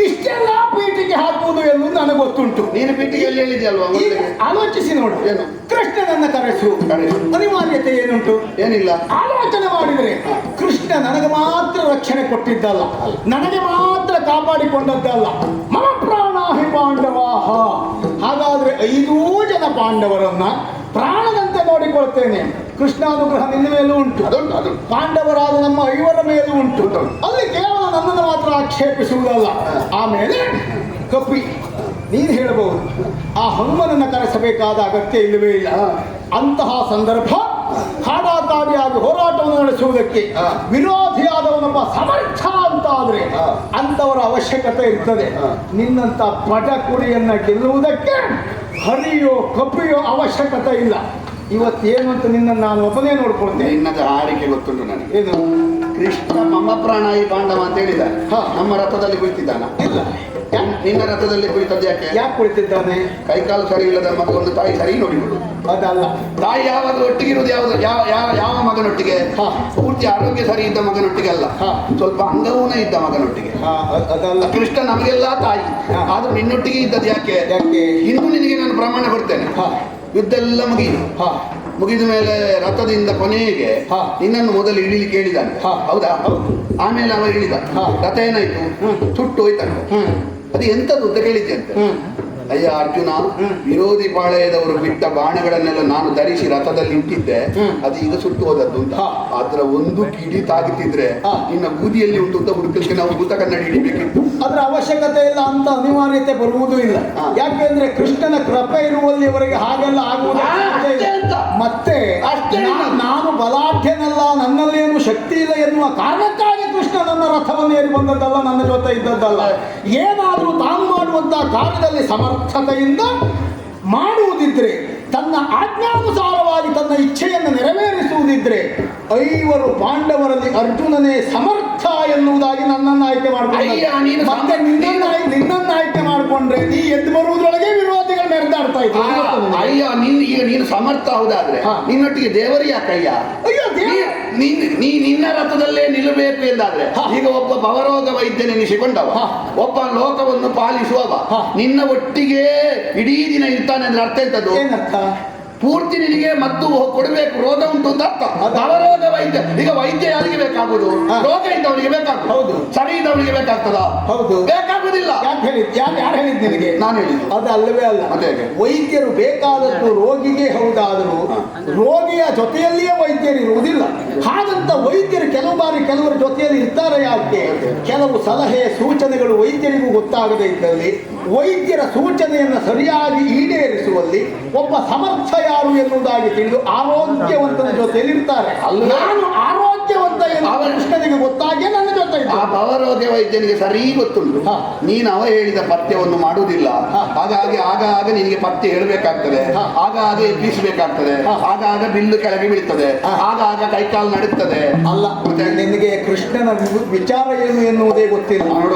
ಇಷ್ಟೆಲ್ಲ ಪೀಠಿಗೆ ಹಾಕುವುದು ಎನ್ನುವುದು ನನಗೆ ಗೊತ್ತುಂಟು. ನೀನು ಪೀಠಿಗೆಯಲ್ಲಿ ಹೇಳಿದ್ಯಲ್ವಾ? ಆಲೋಚಿಸಿ ನೋಡು. ಏನು? ಕೃಷ್ಣನನ್ನ ಕರೆಸು. ಅನಿವಾರ್ಯತೆ ಏನುಂಟು? ಏನಿಲ್ಲ. ಆಲೋಚನೆ ಮಾಡಿದರೆ ಕೃಷ್ಣ ನನಗೆ ಮಾತ್ರ ರಕ್ಷಣೆ ಕೊಟ್ಟಿದ್ದಲ್ಲ, ನನಗೆ ಮಾತ್ರ ಕಾಪಾಡಿಕೊಂಡದ್ದಲ್ಲ. ಮಮ ಪ್ರಾಣಾಹಿ ಪಾಂಡವಾಹ. ಹಾಗಾದ್ರೆ 5 ಜನ ಪಾಂಡವರನ್ನ ಪ್ರಾಣದಂತೆ ನೋಡಿಕೊಳ್ತೇನೆ. ಕೃಷ್ಣಾನುಗ್ರಹ ನಿನ್ನ ಮೇಲೂ ಉಂಟು, ಪಾಂಡವರಾದ ನಮ್ಮ 5 ಮೇಲೂ ಉಂಟು. ಅಲ್ಲಿ ಕೇವಲ ನನ್ನನ್ನು ಮಾತ್ರ ಆಕ್ಷೇಪಿಸುವುದಲ್ಲ. ಆಮೇಲೆ ಕಪ್ಪಿ ನೀನು ಹೇಳಬಹುದು, ಆ ಹನುಮನನ್ನ ಕರೆಸಬೇಕಾದ ಅಗತ್ಯ ಇಲ್ಲವೇ ಇಲ್ಲ. ಅಂತಹ ಸಂದರ್ಭ ಕಾಡಾಕಾಡಿಯಾಗಿ ಹೋರಾಟವನ್ನು ನಡೆಸುವುದಕ್ಕೆ ವಿರೋಧಿಯಾದವನೊಬ್ಬ ಸಮರ್ಥ ಅಂತ ಆದ್ರೆ ಅಂತವರ ಅವಶ್ಯಕತೆ ಇರ್ತದೆ. ನಿನ್ನಂತ ಪಟ ಕುರಿಯನ್ನ ಗೆಲ್ಲುವುದಕ್ಕೆ ಹರಿಯೋ ಕಪಿಯೋ ಅವಶ್ಯಕತೆ ಇಲ್ಲ. ಇವತ್ತೇನು ಅಂತ ನಿನ್ನನ್ನು ನಾನು ಒಬ್ಬನೇ ನೋಡ್ಕೊಳ್ತೇನೆ. ನಿನ್ನದ ಆರಿಕೆ ಗೊತ್ತುಂಟು ನನಗೆ. ಏನು? ಕೃಷ್ಣ ಮಮ ಪ್ರಾಣಾಯಿ ಪಾಂಡವ ಅಂತ ಹೇಳಿದ್ದಾನೆ. ನಮ್ಮ ರಥದಲ್ಲಿ ಕುಳಿತಿದ್ದಾನ? ಇಲ್ಲ. ನಿನ್ನ ರಥದಲ್ಲಿ ಕುಳಿತದ್ದು ಯಾಕೆ? ಯಾಕೆ ಕುಳಿತಿದ್ದಾನೆ? ಕೈಕಾಲು ಸರಿ ಇಲ್ಲದ ಮಗವನ್ನು ತಾಯಿ ಸರಿ ನೋಡಿಬಿಡು. ಅದಲ್ಲ, ತಾಯಿ ಯಾವಾಗಲೂ ಒಟ್ಟಿಗಿರುವುದು ಯಾವ ಮಗನೊಟ್ಟಿಗೆ? ಪೂರ್ತಿ ಆರೋಗ್ಯ ಸರಿ ಇದ್ದ ಮಗನೊಟ್ಟಿಗೆ ಅಲ್ಲ, ಸ್ವಲ್ಪ ಅಂಗವೂನ ಇದ್ದ ಮಗನೊಟ್ಟಿಗೆ. ಅದಲ್ಲ, ಕೃಷ್ಣ ನಮಗೆಲ್ಲ ತಾಯಿ. ಆದ್ರೂ ನಿನ್ನೊಟ್ಟಿಗೆ ಇದ್ದದ್ದು ಯಾಕೆ? ಇಂದು ನಿನಗೆ ನಾನು ಪ್ರಮಾಣ ಕೊಡ್ತೇನೆ. ಯುದ್ಧ ಎಲ್ಲ ಮುಗಿದ ಮೇಲೆ ರಥದಿಂದ ಕೊನೆಗೆ ನಿನ್ನನ್ನು ಮೊದಲು ಇಳಿಲಿಕ್ಕೆ ಹೇಳಿದ್ದಾನೆ. ಹೌದಾ? ಆಮೇಲೆ ಅವ ಇಳಿದ. ರಥ ಏನಾಯ್ತು? ಸುಟ್ಟು ಹೋಯ್ತಾನೆ. ಅದು ಎಂತದ್ದು ಅಂತ ಕೇಳಿದ್ದೆ ಅಂತ. ಅಯ್ಯ ಅರ್ಜುನ, ವಿರೋಧಿ ಪಾಳೆಯದವರು ಬಿಟ್ಟ ಬಾಣಗಳನ್ನೆಲ್ಲ ನಾನು ಧರಿಸಿ ರಥದಲ್ಲಿ ಇಟ್ಟಿದ್ದೆ, ಅದು ಈಗ ಸುಟ್ಟು ಹೋದದ್ದು ಅಂತ. ಅದ್ರ ಒಂದು ಕಿಡಿ ತಾಗುತ್ತಿದ್ರೆ ನಿನ್ನ ಬೂದಿಯಲ್ಲಿ ಉಂಟು ಅಂತ ಹುಡುಕಲಿಕ್ಕೆ ನಾವು ಭೂತ ಕನ್ನಡಿ ಹಿಡಿಬೇಕಿತ್ತು. ಅದ್ರ ಅವಶ್ಯಕತೆ ಇಲ್ಲ ಅಂತ ಅನಿವಾರ್ಯತೆ ಬರುವುದೂ ಇಲ್ಲ. ಯಾಕೆಂದ್ರೆ ಕೃಷ್ಣನ ಕೃಪೆ ಇರುವಲ್ಲಿವರೆಗೆ ಹಾಗೆಲ್ಲ ಆಗುವುದು. ಮತ್ತೆ ನಾನು ಬಲಾಢ್ಯನಲ್ಲ, ನನ್ನಲ್ಲೇನು ಶಕ್ತಿ ಇಲ್ಲ ಎನ್ನುವ ಕಾರಣಕ್ಕಾಗಿ ಕೃಷ್ಣ ನನ್ನ ರಥವನ್ನು ಏರಿ ಬಂದದ್ದಲ್ಲ, ನನ್ನ ಜೊತೆ ಇದ್ದದ್ದಲ್ಲ. ಏನಾದರೂ ತಾನು ಮಾಡುವಂತಹ ಕಾರ್ಯದಲ್ಲಿ ಸಮರ್ಥತೆಯಿಂದ ಮಾಡುವುದಿದ್ರೆ, ತನ್ನ ಆಜ್ಞಾನುಸಾರವಾಗಿ ತನ್ನ ಇಚ್ಛೆಯನ್ನು ನೆರವೇರಿಸುವುದಿದ್ರೆ 5 ಪಾಂಡವರಲ್ಲಿ ಅರ್ಜುನನೇ ಸಮರ್ಥ ಎನ್ನುವುದಾಗಿ ನನ್ನನ್ನು ಆಯ್ಕೆ ಮಾಡಿಕೊಂಡ್ರೆ, ಮತ್ತೆ ನಿನ್ನನ್ನು ಆಯ್ಕೆ ಮಾಡಿಕೊಂಡ್ರೆ ನೀ ಎದ್ದು ಬರುವುದರೊಳಗೆ ವಿರೋಧಿಗಳ ಮೆರೆದಾಡ್ತಾ ಇದ್ದೆ. ಅಯ್ಯ ಈಗ ನೀನು ಸಮರ್ಥ ಹೌದಾದ್ರೆ ನಿನ್ನೊಟ್ಟಿಗೆ ದೇವರು ಯಾಕಯ್ಯ? ಅಯ್ಯೋ ನಿನ್ನ ರಥದಲ್ಲೇ ನಿಲ್ಲಬೇಕು ಎಂದಾದ್ರೆ ಈಗ ಒಬ್ಬ ಭವರೋಗ ವೈದ್ಯನೆನಿಸಿಕೊಂಡವ, ಒಬ್ಬ ಲೋಕವನ್ನು ಪಾಲಿಸುವವ ನಿನ್ನ ಒಟ್ಟಿಗೆ ಇಡೀ ದಿನ ಇರ್ತಾನೆ ಅಂದ್ರೆ ಅರ್ಥ ಎಂತದ್ದು? ಏನರ್ಥ? ಪೂರ್ತಿ ನಿನಗೆ ಮದ್ದು ಕೊಡಬೇಕು, ರೋಗ ಉಂಟು ಅಂತ ಅರ್ಥ. ಭವರೋಗ ವೈದ್ಯ, ಈಗ ವೈದ್ಯ ಯಾರಿಗೆ ಬೇಕಾಗುದು? ರೋಗ ಇದ್ದವನಿಗೆ ಬೇಕಾಗ್ತದೆ. ಹೌದು. ಸರಿ ಇದ್ದವನಿಗೆ ಬೇಕಾಗ್ತದ? ಹೌದು. ಬೇಕಾಗುದಿಲ್ಲ. ಯಾರು ಹೇಳಿದ್ ನಿನಗೆ? ನಾನು ಹೇಳಿದ್ದು ಅದು ಅಲ್ಲವೇ ಅಲ್ಲ. ವೈದ್ಯರು ಬೇಕಾದದ್ದು ರೋಗಿಗೆ ಹೌದಾದರೂ ರೋಗಿಯ ಜೊತೆಯಲ್ಲಿಯೇ ವೈದ್ಯರು ಇರುವುದಿಲ್ಲ. ಹಾಗಂತ ವೈದ್ಯರು ಕೆಲವು ಬಾರಿ ಕೆಲವರ ಜೊತೆಯಲ್ಲಿ ಇರ್ತಾರೆ. ಯಾಕೆ? ಕೆಲವು ಸಲಹೆ ಸೂಚನೆಗಳು ವೈದ್ಯರಿಗೂ ಗೊತ್ತಾಗದೇ ಇದ್ದಲ್ಲಿ ವೈದ್ಯರ ಸೂಚನೆಯನ್ನು ಸರಿಯಾಗಿ ಈಡೇರಿಸುವಲ್ಲಿ ಒಬ್ಬ ಸಮರ್ಥ ಯಾರು ಎನ್ನುವುದಾಗಿ ತಿಳಿದು ಆರೋಗ್ಯವಂತನ ಜೊತೆಯಲ್ಲಿ ಇರ್ತಾರೆ. ನಾನು ಆರೋಗ್ಯವಂತ ಎಂದು ಕೃಷ್ಣನಿಗೆ ಗೊತ್ತಾಗಿ ನನ್ನ ಜೊತೆ ಆ ಭವರೋಗ ವೈದ್ಯನಿಗೆ ಸರಿ ಗೊತ್ತುಂಟು. ನೀನು ಅವ ಹೇಳಿದ ಪಥ್ಯವನ್ನು ಮಾಡುವುದಿಲ್ಲ. ಹಾಗಾಗಿ ಆಗಾಗ ನಿನಗೆ ಪಥ್ಯ ಹೇಳಬೇಕಾಗ್ತದೆ, ಆಗಾಗ ಎಬ್ಬಿಸಬೇಕಾಗ್ತದೆ, ಆಗಾಗ ಬಿಲ್ಲು ಕೆಳಗೆ ಬೀಳ್ತದೆ, ಆಗಾಗ ಕೈಕಾಲು ನಡುತ್ತದೆ. ಅಲ್ಲ, ನಿನಗೆ ಕೃಷ್ಣನ ವಿಚಾರ ಏನು ಎನ್ನುವುದೇ ಗೊತ್ತಿಲ್ಲ.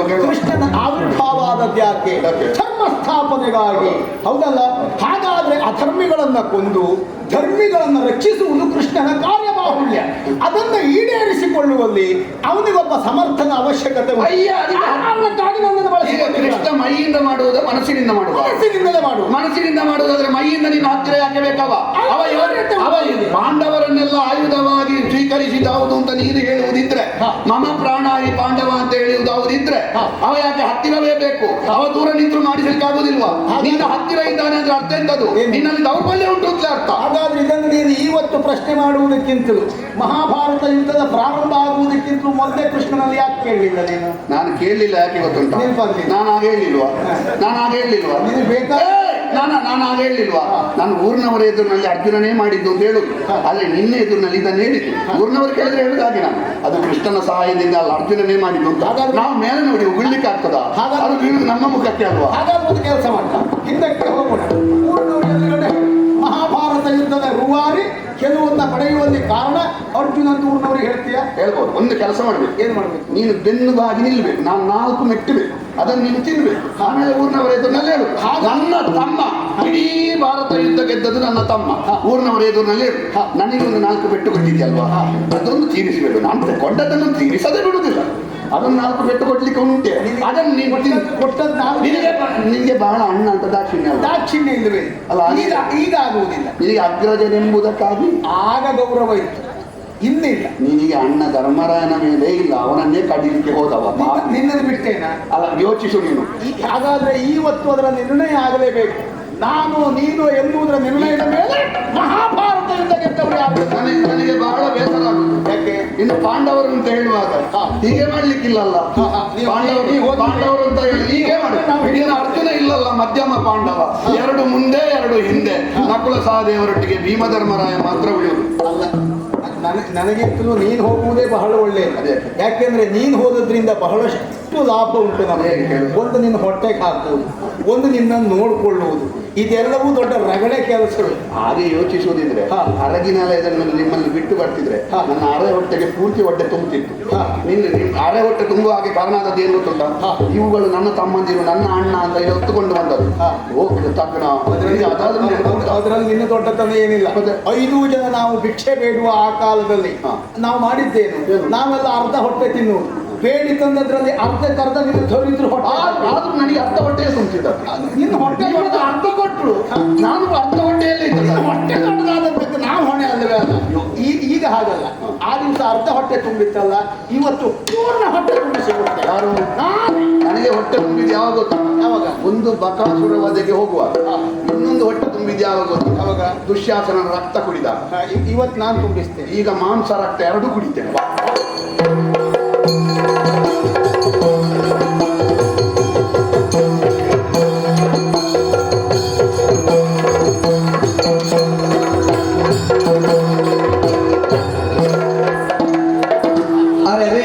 ಕೃಷ್ಣನ ಆವಿರ್ಭಾವ ಆದದ್ದು ಯಾಕೆ? ಧರ್ಮ ಸ್ಥಾಪನೆಗಾಗಿ, ಹೌದಲ್ಲ? ಹಾಗಾದ್ರೆ ಅಧರ್ಮಿಗಳನ್ನ ಕೊಂದು ಧರ್ಮಿಗಳನ್ನು ರಕ್ಷಿಸುವುದು ಕೃಷ್ಣನ ಕಾರ್ಯಬಾಹುಳ್ಯ. ಅದನ್ನು ಈಡೇರಿಸಿಕೊಳ್ಳುವಲ್ಲಿ ಅವನಿಗೊಬ್ಬ ಸಮರ್ಥನ ಅವಶ್ಯಕತೆ. ಕೃಷ್ಣ ಮೈಯಿಂದ ಮಾಡುವುದು ಮನಸ್ಸಿನಿಂದ ಮಾಡುವುದು? ಮನಸ್ಸಿನಿಂದ ಮಾಡುವುದಾದ್ರೆ ಮೈಯಿಂದ ನೀನು ಹತ್ತಿರ ಯಾಕೆ ಬೇಕವ? ಅವ ಪಾಂಡವರನ್ನೆಲ್ಲ ಆಯುಧವಾಗಿ ಸ್ವೀಕರಿಸಿದಾವುದು ಅಂತ ನೀನು ಹೇಳುವುದಿದ್ರೆ, ಮಮ ಪ್ರಾಣಾಯಿ ಪಾಂಡವ ಅಂತ ಹೇಳುವುದಾವುದಿದ್ರೆ ಅವ ಯಾಕೆ ಹತ್ತಿರವೇ ಬೇಕು? ಅವ ದೂರ ನಿಂತರೂ ಮಾಡಿಸಲಿಕ್ಕಾಗುದಿಲ್ವಾ? ನಿನ್ನ ಹತ್ತಿರ ಇದ್ದಾನೆ ಅಂದ್ರೆ ಅರ್ಥ ಎಂತದ್ದು? ನಿನ್ನಲ್ಲಿ ದೌರ್ಬಲ್ಯ ಉಂಟು ಅಂತ ಅರ್ಥ. ಹಾಗಾದ್ರೆ ಇದನ್ನು ನೀನು ಇವತ್ತು ಪ್ರಶ್ನೆ ಮಾಡುವುದಕ್ಕಿಂತಲೂ ಮಹಾಭಾರತ ಯುದ್ಧದ ಪ್ರಾರಂಭ ಆಗುವುದಕ್ಕಿಂತಲೂ ಮೊದಲೇ ಕೃಷ್ಣನಲ್ಲಿ ಯಾಕೆ ಕೇಳಲಿಲ್ಲ ನೀನು? ನಾನು ಕೇಳಲಿಲ್ಲ. ಯಾಕೆ ಗೊತ್ತುಂಟು? ನಾನು ಹಾಗೆ ಹೇಳಿಲ್ವಾ? ನೀನು ಬೇಕಾ? ನಾನು ಹಾಗೆ ಹೇಳಿಲ್ವಾ? ನಾನು ಊರಿನವರ ಎದುರಿನಲ್ಲಿ ಅರ್ಜುನನೇ ಮಾಡಿದ್ದು ಅಂತ ಹೇಳುದು. ಆದ್ರೆ ನಿನ್ನ ಎದುರಿನಲ್ಲಿ ಇದನ್ನು ಹೇಳಿದ್ದು. ಊರಿನವರು ಕೇಳಿದ್ರೆ ಹೇಳುದು ಹಾಗೆ ನಾನು ಅದು ಕೃಷ್ಣನ ಸಹಾಯದಿಂದ ಅಲ್ಲ ಅರ್ಜುನನೇ ಮಾಡಿದ್ದು ಅಂತ. ನಾವು ಮೇಲೆ ನೋಡಿ ಉಗುಳ್ಲಿಕ್ಕೆ ಆಗ್ತದ? ಅದು ಬೀಳುದು ನಮ್ಮ ಮುಖಕ್ಕೆ ಅಲ್ವಾ? ಹಾಗಾದ್ರೆ ಒಂದು ಕೆಲಸ ಮಾಡ್ತಾ ಹಿಂದಕ್ಕೆ ಹೋಗೋಣ. ಮಹಾಭಾರತ ಯುದ್ಧದ ರೂವಾರಿ ಕೆಲವನ್ನ ಪಡೆಯುವಲ್ಲಿ ಕಾರಣ ಅರ್ಜುನ ಅಂತ ಊರಿನವ್ರಿಗೆ ಹೇಳ್ತೀಯ? ಹೇಳ್ಬೋದು. ಒಂದು ಕೆಲಸ ಮಾಡ್ಬೇಕು. ಏನ್ ಮಾಡ್ಬೇಕು? ನೀನು ಬೆನ್ನುಗಾಗಿ ನಿಲ್ಬೇಕು, ನಾನು 4 ಮೆಟ್ಟಬೇಕು, ಅದನ್ನು ನೀನು ತಿನ್ಬೇಕು. ಆಮೇಲೆ ಊರಿನವರ ಎದುರಿನಲ್ಲಿ ಹೇಳು ನನ್ನ ತಮ್ಮ ಇಡೀ ಭಾರತ ಯುದ್ಧ ಗೆದ್ದದ್ದು ನನ್ನ ತಮ್ಮ. ಊರಿನವರ ಎದುರಿನಲ್ಲಿ ಹೇಳು ನನಗೆ ಒಂದು 4 ಪೆಟ್ಟು ಕೊಟ್ಟಿದ್ಯಲ್ವಾ, ಅದೊಂದು ತೀರಿಸಬೇಕು. ನಾನು ಕೊಂಡದ್ದನ್ನು ತೀರಿಸದೆ ಬಿಡುವುದಿಲ್ಲ. ಅದನ್ನು 4 ಪೆಟ್ಟು ಕೊಡ್ಲಿಕ್ಕೆ ಉಂಟೆ. ಅದನ್ನು ನೀನು ಕೊಟ್ಟದ್ದು ನಿನಗೆ ಬಹಳ ಅಣ್ಣ ಅಂತ ದಾಕ್ಷಿಣ್ಯ ಇಲ್ಲವೇ? ಅಲ್ಲ, ಈಗ ಆಗುವುದಿಲ್ಲ. ನಿನಗೆ ಅಗ್ರಜನೆಂಬುದಕ್ಕಾಗಿ ಆಗ ಗೌರವ ಇತ್ತು, ಇನ್ನಿಲ್ಲ. ನಿನಗೆ ಅಣ್ಣ ಧರ್ಮರಾಯನ ಮೇಲೆ ಇಲ್ಲ, ಅವನನ್ನೇ ಕಡಿಲಿಕ್ಕೆ ಹೋದವ. ನಿನ್ನದು ಬಿಟ್ಟೇನ? ಅಲ್ಲ, ಯೋಚಿಸು ನೀನು. ಹಾಗಾದ್ರೆ ಇವತ್ತು ಅದರ ನಿರ್ಣಯ ಆಗಲೇಬೇಕು. ನಾನು ನೀನು ಎನ್ನುವುದರ ನಿರ್ಣಯದ ಮೇಲೆ ಮಹಾಭಾರತ ಯುದ್ಧ ಗೆದ್ದವರು ಯಾರು? ನನಗೆ ಬಹಳ ಬೇಸರ ಆಗುದು. ಯಾಕೆ? ಇನ್ನು ಪಾಂಡವರು ಅಂತ ಹೇಳುವಾಗ ಹೀಗೆ ಮಾಡ್ಲಿಕ್ಕಿಲ್ಲಲ್ಲ. ಪಾಂಡವರು ಅಂತ ಹೇಳಿ ಹೀಗೆ ಮಾಡಿ. ಇನ್ನು ಅರ್ಜುನ ಇಲ್ಲಲ್ಲ, ಮಧ್ಯಮ ಪಾಂಡವ, 2 ಮುಂದೆ 2 ಹಿಂದೆ. ನಕುಲ ಸಹದೇವರೊಟ್ಟಿಗೆ ಭೀಮಧರ್ಮರಾಯ ಮಾತ್ರ ಉಳಿಯುವುದು. ಅಲ್ಲ, ನನಗಿಂತಲೂ ನೀನು ಹೋಗುವುದೇ ಬಹಳ ಒಳ್ಳೆಯದು. ಯಾಕೆಂದ್ರೆ ನೀನು ಹೋಗೋದ್ರಿಂದ ಬಹಳಷ್ಟು ಲಾಭ ಉಂಟು ನಮಗೆ. ಒಂದು ನಿನ್ನ ಹೊಟ್ಟೆಗೆ ಹಾಕುವುದು, ಒಂದು ನಿನ್ನನ್ನು ನೋಡಿಕೊಳ್ಳುವುದು, ಇದೆಲ್ಲವೂ ದೊಡ್ಡ ರಗಳೆ ಕೆಲಸಗಳು. ಹಾಗೆ ಯೋಚಿಸುವುದಿದ್ರೆ ಅರಗಿನಾಲಯದಲ್ಲಿ ನಿಮ್ಮಲ್ಲಿ ಬಿಟ್ಟು ಬರ್ತಿದ್ರೆ ನನ್ನ ಅರೆ ಹೊಟ್ಟೆಗೆ ಪೂರ್ತಿ ಹೊಟ್ಟೆ ತುಂಬುತ್ತಿತ್ತು. ನಿನ್ನ ಅರೆ ಹೊಟ್ಟೆ ತುಂಬುವ ಹಾಗೆ ಕಾರಣ ಆದದ್ದು ಏನು ಗೊತ್ತುಂಟ? ಇವುಗಳು ನನ್ನ ತಮ್ಮಂದಿರು, ನನ್ನ ಅಣ್ಣ ಅಂತ ಇಲ್ಲಿ ಹೊತ್ತುಕೊಂಡು ಬಂದದ್ದು. ಅದರಲ್ಲಿ ನಿನ್ನ ದೊಡ್ಡತನ ಏನಿಲ್ಲ. 5 ಜನ ನಾವು ಭಿಕ್ಷೆ ಬೇಡುವ ಆ ಕಾಲದಲ್ಲಿ ನಾವು ಮಾಡಿದ್ದೇನು? ನಾವೆಲ್ಲ ಅರ್ಧ ಹೊಟ್ಟೆ ತಿನ್ನುವುದು, ಬೇಡಿ ತಂದದ್ರಲ್ಲಿ ಅರ್ಧಕ್ಕರ್ಧ ನಿಂತು ಹೊಟ್ಟೆ. ಆದ್ರೂ ನನಗೆ ಅರ್ಧ ಹೊಟ್ಟೆ ತುಂಬಿದ್ದ. ನಿನ್ನ ಹೊಟ್ಟೆ ಅರ್ಧ ಕೊಟ್ಟರು, ನಾನು ಅರ್ಧ ಹೊಟ್ಟೆಯಲ್ಲೇ ಇದ್ದ. ಹೊಟ್ಟೆ ದೊಡ್ಡದಾದದ್ದಕ್ಕೆ ನಾವು ಹೊಣೆ ಅಲ್ಲವೇ ಅಲ್ಲ. ಈಗ ಹಾಗಲ್ಲ. ಆ ದಿವಸ ಅರ್ಧ ಹೊಟ್ಟೆ ತುಂಬಿತ್ತಲ್ಲ, ಇವತ್ತು ಪೂರ್ಣ ಹೊಟ್ಟೆ ತುಂಬಿಸಿಕೊಡ್ತೆ. ಯಾರು? ನನಗೆ ಹೊಟ್ಟೆ ತುಂಬಿದ್ದು ಯಾವಾಗ ಗೊತ್ತ? ಯಾವಾಗ? ಒಂದು ಬಕಾಸುರ ವಧೆಗೆ ಹೋಗುವಾಗ. ಇನ್ನೊಂದು ಹೊಟ್ಟೆ ತುಂಬಿದ್ದು ಯಾವಾಗ ಗೊತ್ತು? ಯಾವಾಗ? ದುಶ್ಯಾಸನ ರಕ್ತ ಕುಡಿದ. ಇವತ್ತು ನಾನು ತುಂಬಿಸ್ತೇನೆ. ಈಗ ಮಾಂಸ ರಕ್ತ 2 ಕುಡಿತೇನೆ. Hare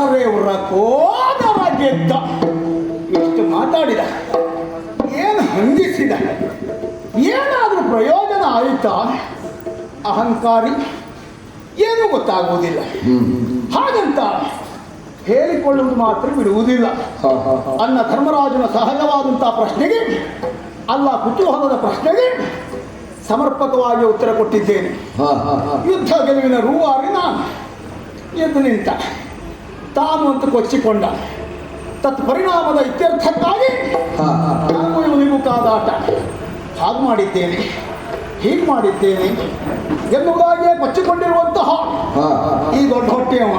ಹೊರರೇವ್ರ ಕೋದರ ಗೆದ್ದ. ಎಷ್ಟು ಮಾತಾಡಿದ, ಏನು ಹಂಗಿಸಿದ, ಏನಾದರೂ ಪ್ರಯೋಜನ ಆಯಿತಾ? ಅಹಂಕಾರಿ, ಏನೂ ಗೊತ್ತಾಗುವುದಿಲ್ಲ. ಹಾಗಂತ ಹೇಳಿಕೊಳ್ಳುವುದು ಮಾತ್ರ ಬಿಡುವುದಿಲ್ಲ. ಅನ್ನ ಧರ್ಮರಾಜನ ಸಹಜವಾದಂತಹ ಪ್ರಶ್ನೆಗೆ, ಅಲ್ಲ ಕುತೂಹಲದ ಪ್ರಶ್ನೆಗೆ ಸಮರ್ಪಕವಾಗಿ ಉತ್ತರ ಕೊಟ್ಟಿದ್ದೇನೆ. ಯುದ್ಧ ಗೆಲುವಿನ ರೂವಾರಿ ನಾನು. ಎದ್ದು ನಿಂತ, ತಾನು ಅಂತ ಕೊಚ್ಚಿಕೊಂಡ. ತತ್ಪರಿಣಾಮದ ಇತ್ಯರ್ಥಕ್ಕಾಗಿ ನಾನು ಇವನಿಗೂ ಕಾದಾಟ. ಹಾಗೆ ಮಾಡಿದ್ದೇನೆ, ಹೀಗೆ ಮಾಡಿದ್ದೇನೆ ಎನ್ನುವುದಾಗಿಯೇ ಕೊಚ್ಚಿಕೊಂಡಿರುವಂತಹ ಈ ದೊಡ್ಡ ಹೊಟ್ಟೆಯವ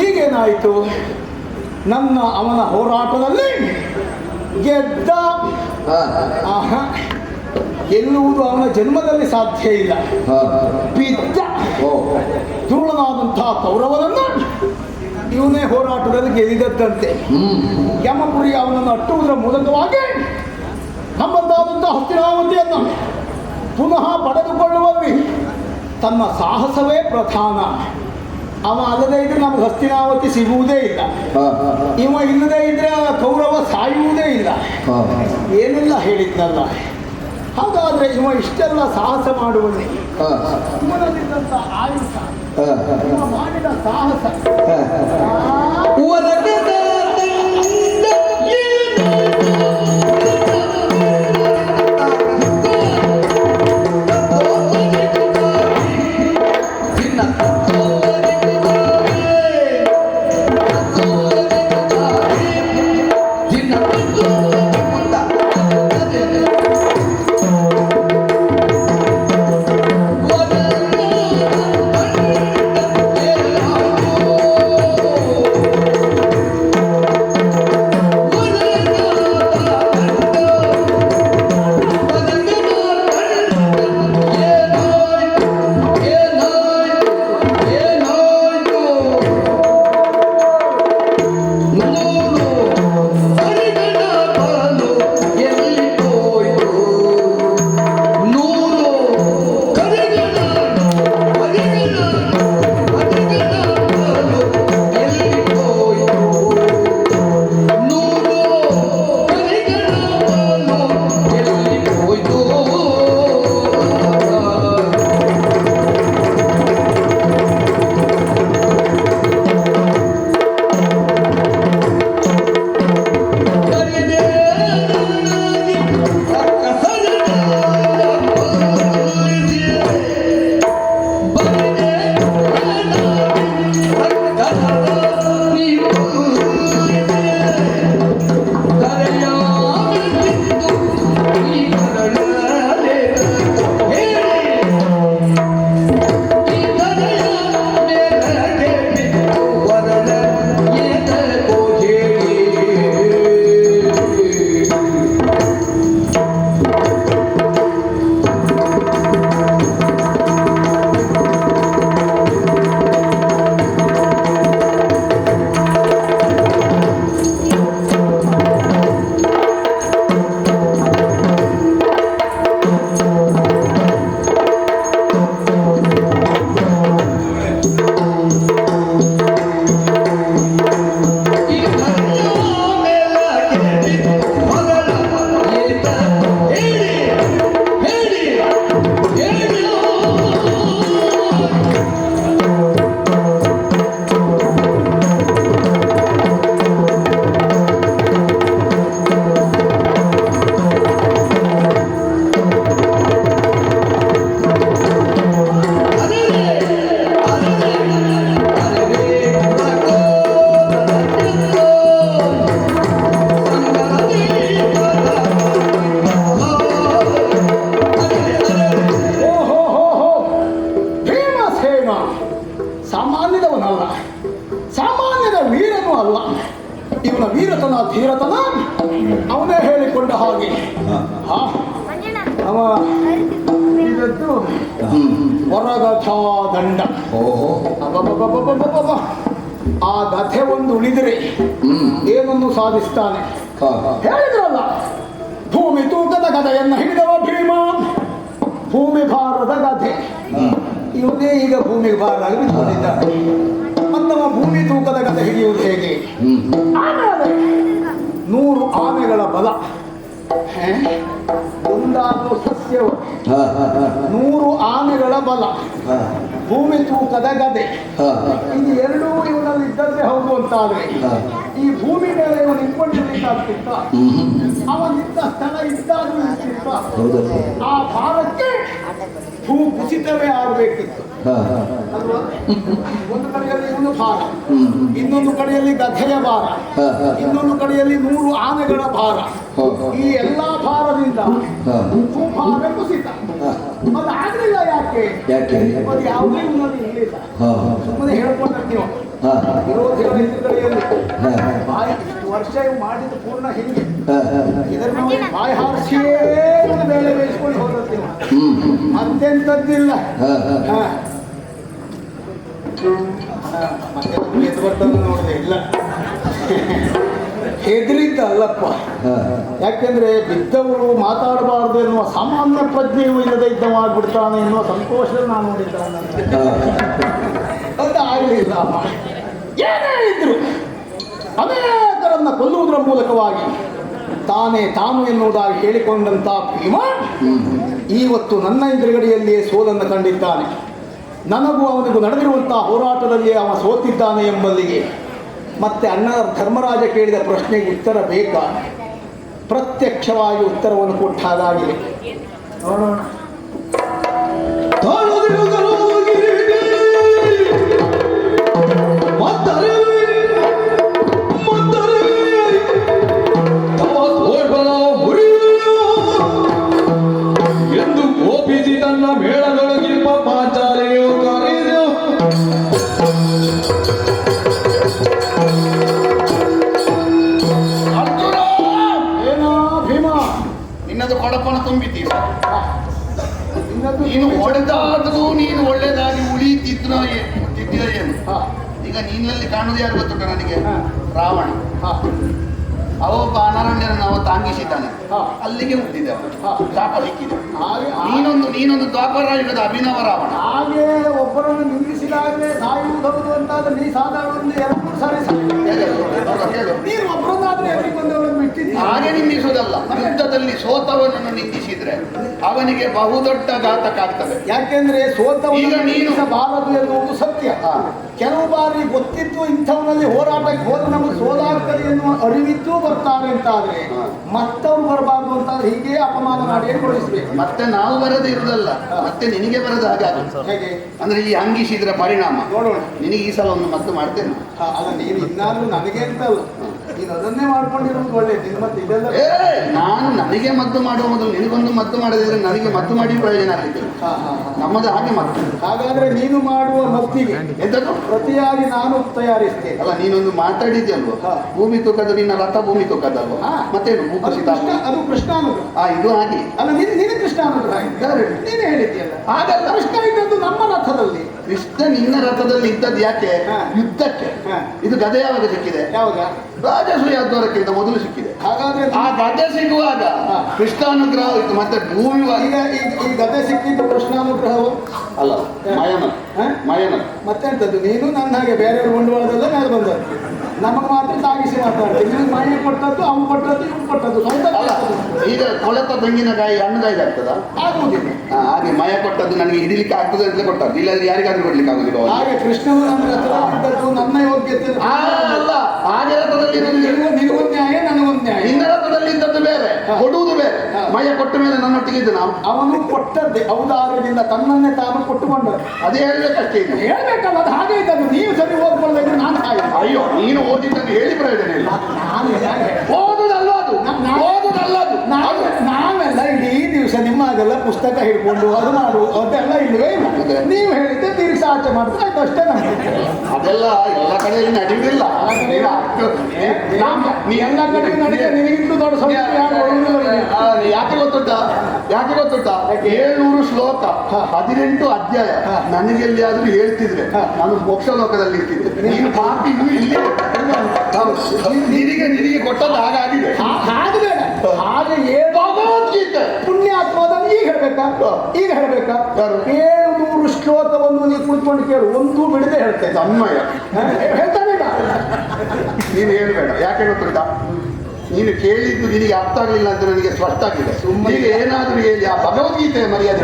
ಈಗೇನಾಯಿತು? ನನ್ನ ಅವನ ಹೋರಾಟದಲ್ಲಿ ಗೆದ್ದ ಎನ್ನುವುದು ಅವನ ಜನ್ಮದಲ್ಲಿ ಸಾಧ್ಯ ಇಲ್ಲ. ಬಿದ್ದ ದುರುಳನಾದಂತಹ ಕೌರವನನ್ನು ಇವನೇ ಹೋರಾಟದಲ್ಲಿ ಗೆದ್ದಿದ್ದಂತೆ. ಯಮಪುರಿ ಅವನನ್ನು ಅಟ್ಟುವುದರ ಮೂಲಕವಾಗಿ ನಮ್ಮದಾದಂತಹ ಹಸ್ತಿನಾವತಿಯನ್ನು ಪುನಃ ಪಡೆದುಕೊಳ್ಳುವಲ್ಲಿ ತನ್ನ ಸಾಹಸವೇ ಪ್ರಧಾನ. ಅವ ಅಲ್ಲದೆ ಇದ್ರೆ ನಮ್ಗೆ ಹಸ್ತಿನಾವತಿ ಸಿಗುವುದೇ ಇಲ್ಲ. ಇವ ಇಲ್ಲದೆ ಇದ್ರೆ ಕೌರವ ಸಾಯುವುದೇ ಇಲ್ಲ. ಏನೆಲ್ಲ ಹೇಳಿದ್ನಲ್ಲ. ಹಾಗಾದ್ರೆ ಇವ ಇಷ್ಟೆಲ್ಲ ಸಾಹಸ ಮಾಡುವಲ್ಲಿ ಇವನಲ್ಲಿದ್ದಂಥ ಆಯುಷ, ಇವ ಮಾಡಿದ ಸಾಹಸ ಧೀರತನ ಅವನೇ ಹೇಳಿಕೊಂಡ ಹಾಗೆ ಅವ ಇದದ್ದು ಹೊರಗಥಾ ದಂಡ. ಆ ಗಥೆ ಒಂದು ಉಳಿದರೆ ಏನನ್ನು ಸಾಧಿಸ್ತಾನೆ. ಹೇಳಿದ್ರಲ್ಲ, ಭೂಮಿ ತೂಕದ ಗದೆಯನ್ನು ಹಿಡಿದವ ಭೀಮ, ಭೂಮಿ ಭಾರದ ಗದೆ. ಇವನೇ ಈಗ ಭೂಮಿಗೆ ಭಾರ ಆಗಿ ಬಿಟ್ಕೊಂಡಿದ್ದಾನೆ. ಅಂದವ ಭೂಮಿ ತೂಕದ ಗದೆ ಹಿಡಿಯುವುದು ಹೇಗೆ? ಆಮೇಲೆ 100 ಆನೆಗಳ ಬಲ, ಒಂದಾದ್ರೂ ಸಸ್ಯವು, 100 ಆನೆಗಳ ಬಲ, ಭೂಮಿ ತೂಕದ ಗದೆ, ಇದು ಎರಡೂ ಇವನಲ್ಲಿ ಇದ್ದದ್ದೇ ಹೌದು ಅಂತಾದ್ರೆ ಈ ಭೂಮಿ ಮೇಲೆ ಇವನು ನಿಂತ್ಕೊಂಡಿರ್ಲಿಕ್ಕಾಗ್ತಿತ್ತ? ಅವನಿದ್ದ ಸ್ಥಳ ಇದ್ದಾದ್ರೂ ಇರ್ತಿತ್ತ? ಆ ಭಾರಕ್ಕೆ ಭೂ ಕುಸಿತವೇ ಆಗಬೇಕಿತ್ತು ಅಲ್ವಾ? ಒಂದು ಕಡೆಯಲ್ಲಿ ಇವನು ಭಾರ, ಇನ್ನೊಂದು ಕಡೆಯಲ್ಲಿ ಗಧೆಯ ಭಾರ, ಇನ್ನೊಂದು ಕಡೆಯಲ್ಲಿ 100 ಆನೆಗಳ ಭಾರ. ಈ ಎಲ್ಲಾ ಭಾರದಿಂದ ಭೂಭಾರ ಕುಸಿತ. ಅದು ಆಗಲಿಲ್ಲ ಯಾಕೆ? ಅದು ಯಾವುದೇ ಇವನಲ್ಲಿ ಇರಲಿಲ್ಲ. ಸುಮ್ಮನೆ ಹೇಳ್ಕೊಂಡ್ರೆ ನೀವು ವಿರೋಧಿಗಳ ಕಡೆಯಲ್ಲಿ ಬಾಯಿ ಇಷ್ಟು ವರ್ಷ ಇವು ಮಾಡಿದ್ದು ಪೂರ್ಣ ಹಿಂಗೆ ಇದರ ಬಾಯಿ ಹಾರಿಸಿಯೇ ಒಂದು ಬೇಳೆ ಬೇಯಿಸ್ಕೊಂಡು ಹೋಗುತ್ತೆ. ಮತ್ತೆಂಥದ್ದಿಲ್ಲ. ಮತ್ತೆ ಎದ್ದು ಬರ್ತದೆ ನೋಡಿದೆ ಇಲ್ಲ, ಹೆದರಿದ್ದ ಅಲ್ಲಪ್ಪ. ಯಾಕೆಂದ್ರೆ ಬಿದ್ದವರು ಮಾತಾಡಬಾರದು ಎನ್ನುವ ಸಾಮಾನ್ಯ ಪ್ರಜ್ಞೆಯೂ ಇಲ್ಲದೆ ಇದ್ದ ಮಾಡಿಬಿಡ್ತಾನೆ ಎನ್ನುವ ಸಂತೋಷದಲ್ಲಿ ನಾನು ನೋಡಿದ್ದಾನೆ. ಅದು ಆಗಲಿಲ್ಲ. ಏನೇ ಇದ್ರು ಅನೇಕರನ್ನ ಕೊಲ್ಲುವುದರ ಮೂಲಕವಾಗಿ ತಾನು ಎನ್ನುವುದಾಗಿ ಹೇಳಿಕೊಂಡಂತ ಭೀಮ ಇವತ್ತು ನನ್ನ ಎದುರುಗಡೆಯಲ್ಲಿಯೇ ಸೋಲನ್ನು ಕಂಡಿದ್ದಾನೆ. ನನಗೂ ಅವನಿಗೂ ನಡೆದಿರುವಂತಹ ಹೋರಾಟದಲ್ಲಿಯೇ ಅವನು ಸೋತಿದ್ದಾನೆ ಎಂಬಲ್ಲಿಗೆ ಮತ್ತೆ ಅಣ್ಣ ಧರ್ಮರಾಜ ಕೇಳಿದ ಪ್ರಶ್ನೆಗೆ ಉತ್ತರ ಬೇಕಾ? ಪ್ರತ್ಯಕ್ಷವಾಗಿ ಉತ್ತರವನ್ನು ಕೊಟ್ಟ ಹಾಗಾಗಿದೆ. ನೋಡೋಣ. ಎಂದು ಗೋಪಿಸಿ ತನ್ನ ಮೇಳದೊಳಗಿರುವ ಪಾಂಚಾಲಿಯು ಕರೆದು ಅರ್ಜುನ, ಏನೋ ಭೀಮ, ನಿನ್ನದು ಕೊಡಪನ ತುಂಬಿದ್ದೀರ. ಇನ್ನೊಂದು ನೀನು ಹೊಡೆದಾದರೂ ನೀನು ಒಳ್ಳೆದಾಗಿ ಉಳಿಯುತ್ತಿದ್ದೋ ಏನು? ಈಗ ನೀನಲ್ಲಿ ಕಾಣುವುದು ಯಾರು ಗೊತ್ತುಂಟ ನನಗೆ? ರಾವಣ. ಅವೊಬ್ಬ ಅನಾರಣ್ಯರನ್ನು ನಾವು ತಾಂಗಿಸಿದ್ದಾನೆ, ಅಲ್ಲಿಗೆ ಮುಟ್ಟಿದೆ, ಶಾಪ ಸಿಕ್ಕಿದೆ. ನೀನೊಂದು ದ್ವಾಪರ ಯುಗದ ಅಭಿನವ ರಾವಣ. ಹಾಗೆ ಒಬ್ಬರನ್ನು ನಿಲ್ಲಿಸಿದಾಗಲೇ ಸಾಯುವುದು ಅಂತಾದ್ರೆ ನೀ ಸಾಧಾರಣ 2 ಸಾರಿ ನೀನು ಒಬ್ಬರನ್ನಾದ್ರೆ ಎದುರಿಗೆ ಬಂದವರನ್ನು ಬಿಟ್ಟಿದ್ದೀಯ. ಹಾಗೆ ನಿಂದಿಸುವುದಲ್ಲ, ಯುದ್ಧದಲ್ಲಿ ಸೋತವನನ್ನು ನಿಂದಿಸಿದ್ರೆ ಅವನಿಗೆ ಬಹುದೊಡ್ಡ ಘಾತಕ ಆಗ್ತದೆ. ಯಾಕೆಂದ್ರೆ ಈಗ ನೀನು ಬಾರದು ಎನ್ನುವುದು ಸತ್ಯ. ಕೆಲವು ಬಾರಿ ಗೊತ್ತಿದ್ದು ಇಂಥವನಲ್ಲಿ ಹೋರಾಟಕ್ಕೆ ಹೋದ್ರೆ ನಮಗೆ ಸೋಲಾಗ್ತದೆ ಎನ್ನುವ ಅರಿವಿದ್ದು ಬರ್ತಾರೆ ಅಂತಾದ್ರೆ ಮತ್ತವ್ರು ಬರಬಾರ್ದು ಅಂತಾದ್ರೆ ಹೀಗೆ ಅಪಮಾನ ಮಾಡಿ ಕೊಡಿಸ್ಬೇಕು. ಮತ್ತೆ ನಾವು ಬರದೇ ಇರುವುದಲ್ಲ, ಮತ್ತೆ ನಿನಗೆ ಬರದ ಹಾಗೆ ಹೇಗೆ ಅಂದ್ರೆ ಈ ಅಂಗಿಸಿದ್ರ ಪರಿಣಾಮ ನೋಡೋಣ. ನಿನಗೆ ಈ ಸಲ ಒಂದು ಮದ್ದು ಮಾಡ್ತೇನೆ. ಅಲ್ಲ, ನೀನು ಇನ್ನಾದ್ರೂ ನನಗೆ ಅಂತಲ್ಲ, ನೀನು ಅದನ್ನೇ ಮಾಡ್ಕೊಂಡಿರೋದು ಒಳ್ಳೇದು. ನಿನ್ ಮತ್ತೆ ಇದೆಲ್ಲ ನಾನು ನನಗೆ ಮದ್ದು ಮಾಡುವ ಮೊದಲು ನಿನಗೊಂದು ಮದ್ದು ಮಾಡದಿದ್ರೆ ನನಗೆ ಮದ್ದು ಮಾಡಿ ಪ್ರಯೋಜನ ಆಗಲಿಕ್ಕೆ ನಮ್ಮದು ಹಾಗೆ ಮದ್ದು. ಹಾಗಾದ್ರೆ ನೀನು ಮಾಡುವ ಮದ್ದಿಗೆ ಎಂತದ್ದು ಪ್ರತಿಯಾಗಿ ನಾನು ತಯಾರಿಸ್ತೇನೆ. ಅಲ್ಲ, ನೀನೊಂದು ಮಾತಾಡಿದ್ಯಲ್ವ, ಭೂಮಿ ತೂಕದ ನಿನ್ನ ರಥ ಭೂಮಿ ತೂಕದಲ್ವ, ಮತ್ತೇನು ಅದು ಕೃಷ್ಣಾನುಗ್ರಹ. ಇದು ಹಾಗೆ ಅಲ್ಲ, ನಿನ್ನ ಕೃಷ್ಣಾನುಗ್ರಹ ನೀನೇ ಹೇಳಿದ್ಯಲ್ಲ. ಹಾಗಲ್ಲ, ಕೃಷ್ಣ ಇದ್ದದ್ದು ನಮ್ಮ ರಥದಲ್ಲಿ. ಕೃಷ್ಣ ನಿನ್ನ ರಥದಲ್ಲಿ ಇದ್ದದ್ದು ಯಾಕೆ? ಯುದ್ಧಕ್ಕೆ. ಇದು ಗದೆ ಯಾವಾಗ ಸಿಕ್ಕಿದೆ? ಯಾವಾಗ? ರಾಜಸೂಯಾದ್ವಾರಕ್ಕಿಂತ ಮೊದಲು ಸಿಕ್ಕಿದೆ. ಹಾಗಾದ್ರೆ ಆ ಗದೆ ಸಿಗುವಾಗ ಕೃಷ್ಣಾನುಗ್ರಹ ಇತ್ತು, ಮತ್ತೆ ಭೂಮಿ ಈಗ ಈ ಗದೆ ಸಿಕ್ಕಿದ್ದು ಕೃಷ್ಣಾನುಗ್ರಹವು ಅಲ್ಲ, ಮಯನ ಮತ್ತೆಂತದ್ದು? ನೀನು ನನ್ನ ಹಾಗೆ ಬೇರೆಯವ್ರ ಬಂಡವಾಳದಲ್ಲ ಮೇಲೆ ಬಂದದ್ದು, ನಮಗೆ ಮಾತ್ರ ತಾಗಿಸಿ ಮಾತಾಡ್ತೀವಿ. ನಿನಗೆ ಮನೆ ಕೊಟ್ಟದ್ದು, ಅವ್ನು ಕೊಟ್ಟದ್ದು, ಇವ್ನು ಕೊಟ್ಟದ್ದು ಸ್ವಂತ ಅಲ್ಲ. ಈಗ ಕೊಳೆತ ತೆಂಗಿನಕಾಯಿ ಹಣ್ಣುಗಾಯಿ ಆಗ್ತದ? ಆಗುವುದಿಲ್ಲ. ಹಾಗೆ ಮಯ ಕೊಟ್ಟದ್ದು ನನಗೆ ಹಿಡಿಲಿಕ್ಕೆ ಆಗ್ತದೆ ಅಂತ ಕೊಟ್ಟದ್ದು, ಇಲ್ಲಾಂದ್ರೆ ಯಾರಿಗಾದ್ರೂ ಕೊಡ್ಲಿಕ್ಕೆ ಆಗುದಿಲ್ಲ. ಹಾಗೆ ಕೃಷ್ಣನು ನನ್ನ ರಥದಲ್ಲಿದ್ದದ್ದು ನನ್ನ ಯೋಗ್ಯತೆ ಅಲ್ಲ, ಹಾಗೆ ರಥದಲ್ಲಿ ನಿನಗೊಂದು ನ್ಯಾಯ, ನನಗೊಂದು ನ್ಯಾಯ. ನಿನ್ನ ರಥದಲ್ಲಿ ಇದ್ದದ್ದು ಬೇರೆ, ಕೊಡುವುದು ಬೇರೆ. ಮಯ ಕೊಟ್ಟ ಮೇಲೆ ನನ್ನೊಟ್ಟಿಗೆ ಇದ್ದು ನಾವು ಅವನು ಕೊಟ್ಟದ್ದೇ ಔದಾರ್ಯದಿಂದ ತನ್ನನ್ನೇ ತಾನು ಕೊಟ್ಟುಕೊಂಡದ್ದು. ಅದೇ ಹೇಳ್ಬೇಕಷ್ಟೇ. ಇದು ಹೇಳ್ಬೇಕಲ್ಲ, ಅದು ಹಾಗೆ ಇದ್ದದ್ದು. ನೀವು ಸರಿ ಓದ್ಕೊಳ್ಬೇಕು, ನಾನು ಹಾಗೆ. ಅಯ್ಯೋ, ನೀನು ಓದಿದ್ದನ್ನು ಹೇಳಿ ಪ್ರಯೋಜನ ಇಲ್ಲ. ಓದುದಲ್ಲ ಅದು, ಓದುದಲ್ಲ ಅದು. ನಾವೆಲ್ಲ ಇಡೀ ದಿವಸ ನಿಮ್ಮಾಗೆಲ್ಲ ಪುಸ್ತಕ ಹಿಡ್ಕೊಂಡು ಅದು ಮಾಡು ಅದೆಲ್ಲ ಇಲ್ಲವೇ ಇಲ್ಲ. ನೀವು ಹೇಳಿದ್ದೆ ತೀರ್ಸಿ ಆಚೆ ಮಾಡಿದ್ರೆ ಆಯ್ತು, ಅಷ್ಟೇ. ನಮಗೆ ಅದೆಲ್ಲ ಎಲ್ಲ ಕಡೆಯಲ್ಲಿ ನಡೆಯುವುದಿಲ್ಲ. ನೀ ಎಲ್ಲ ಕಡೆ ನಡೆದ ನಿನಗಿಂತೂ ದೊಡ್ಡ ಸಂಖ್ಯೆ ಯಾಕೆ ಗೊತ್ತುಂಟಾ? 700 ಶ್ಲೋಕ, 18 ಅಧ್ಯಾಯ ನನಗೆಲ್ಲಿಯಾದ್ರೂ ಹೇಳ್ತಿದ್ರೆ ನಾನು ಮೋಕ್ಷ ಲೋಕದಲ್ಲಿ ಇರ್ತಿದ್ದೆ. ನೀನು ಪಾಪಿ ಇಲ್ಲಿ ನಿನಗೆ ಕೊಟ್ಟದ್ದು ಹಾಗಾಗಿದೆ. ಹಾಗೆ ಭಗವದ್ಗೀತೆ ಪುಣ್ಯಾತ್ಮದನ್ನು ಈಗ ಹೇಳ್ಬೇಕಾ? 700 ಶ್ಲೋಕವನ್ನು ನೀವು ಕುಳಿತುಕೊಂಡು ಕೇಳು, ಒಂದೂ ಬಿಡದೆ ಹೇಳ್ತೇನೆ. ತನ್ಮಯ ಹೇಳ್ತಾನೆ ಇಲ್ಲ. ನೀನು ಹೇಳ್ಬೇಡ. ಯಾಕೆ ಗೊತ್ತುಂಟಾ, ನೀನು ಕೇಳಿದ್ದು ನಿನಗೆ ಅರ್ಥ ಆಗಲಿಲ್ಲ ಅಂತ ನನಗೆ ಸ್ಪಷ್ಟ ಆಗಿದೆ. ಈಗ ಏನಾದರೂ ಹೇಳಿ ಆ ಭಗವದ್ಗೀತೆಯ ಮರ್ಯಾದೆ